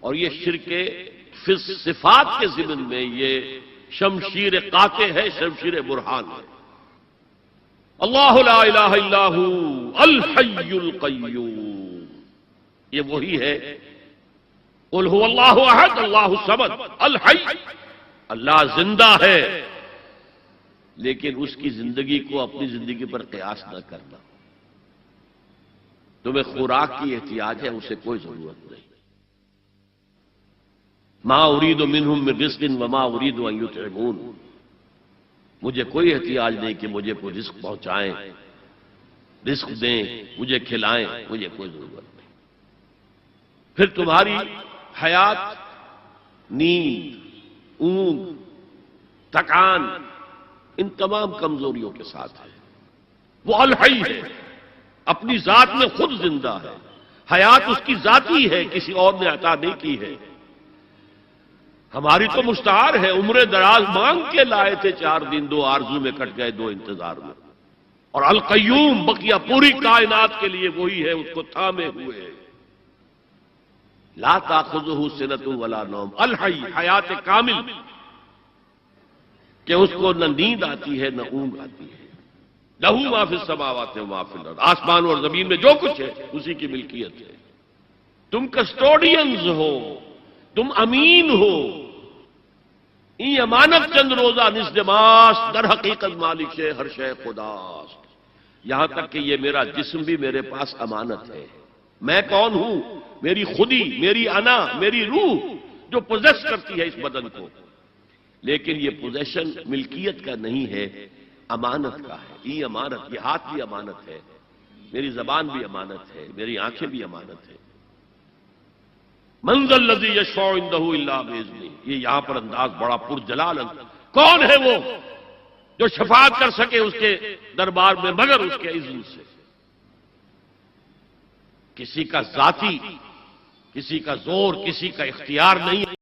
اور یہ شرک فی الصفات کے ضمن میں یہ شمشیر قاطع ہے، شمشیر برہان ہے. اللہ لا الہ الا ہو الحی القیوم، یہ وہی ہے. قل هو اللہ احد اللہ الصمد الحی، اللہ زندہ ہے، لیکن اس کی زندگی کو اپنی زندگی پر قیاس نہ کرنا. تمہیں خوراک کی احتیاج ہے، اسے کوئی ضرورت نہیں. ما اريد منهم من رزق وما اريد ان يطعمون، مجھے کوئی احتیاج نہیں کہ مجھے کوئی رزق پہنچائیں، رزق دیں، مجھے کھلائیں، مجھے کوئی ضرورت نہیں. پھر تمہاری حیات نیند، اونگ، تھکان، ان تمام کمزوریوں کے ساتھ ہے. وہ الحی ہے، اپنی ذات میں خود زندہ ہے، حیات اس کی ذاتی ہے، کسی اور نے عطا نہیں کی ہے. ہماری تو مستعار ہے، عمر دراز مانگ کے لائے تھے 4 دن، 2 آرزو میں کٹ گئے، 2 انتظار میں. اور القیوم بقیہ پوری کائنات کے لیے وہی ہے، اس کو تھامے ہوئے. لا تاخذہ سنۃ ولا نوم، الحی، حیات کامل، کہ اس کو نہ نیند آتی ہے نہ اونگ آتی ہے. لہ ما فی السماوات و ما فی الارض، آسمان اور زمین میں جو کچھ ہے اسی کی ملکیت ہے. تم کسٹوڈینز ہو، تم امین ہو. ای امانت چند روزہ نزدماس، در حقیقت مالک شے ہر شے خداست. یہاں تک کہ یہ میرا جسم بھی میرے پاس امانت ہے. میں کون ہوں؟ میری خودی، میری انا، میری روح جو پوزیس کرتی ہے اس بدن کو. لیکن یہ پوزیشن ملکیت کا نہیں ہے، امانت کا ہے. ای امانت، یہ ہاتھ بھی امانت ہے، میری زبان بھی امانت ہے، میری آنکھیں بھی امانت ہے. من ذا الذی یشفع عندہ الا باذنہ، یہ یہاں پر انداز بڑا پرجلال. کون ہے وہ جو شفاعت کر سکے اس کے دربار میں مگر اس کے اذن سے؟ کسی کا ذاتی، کسی کا زور، کسی کا اختیار نہیں.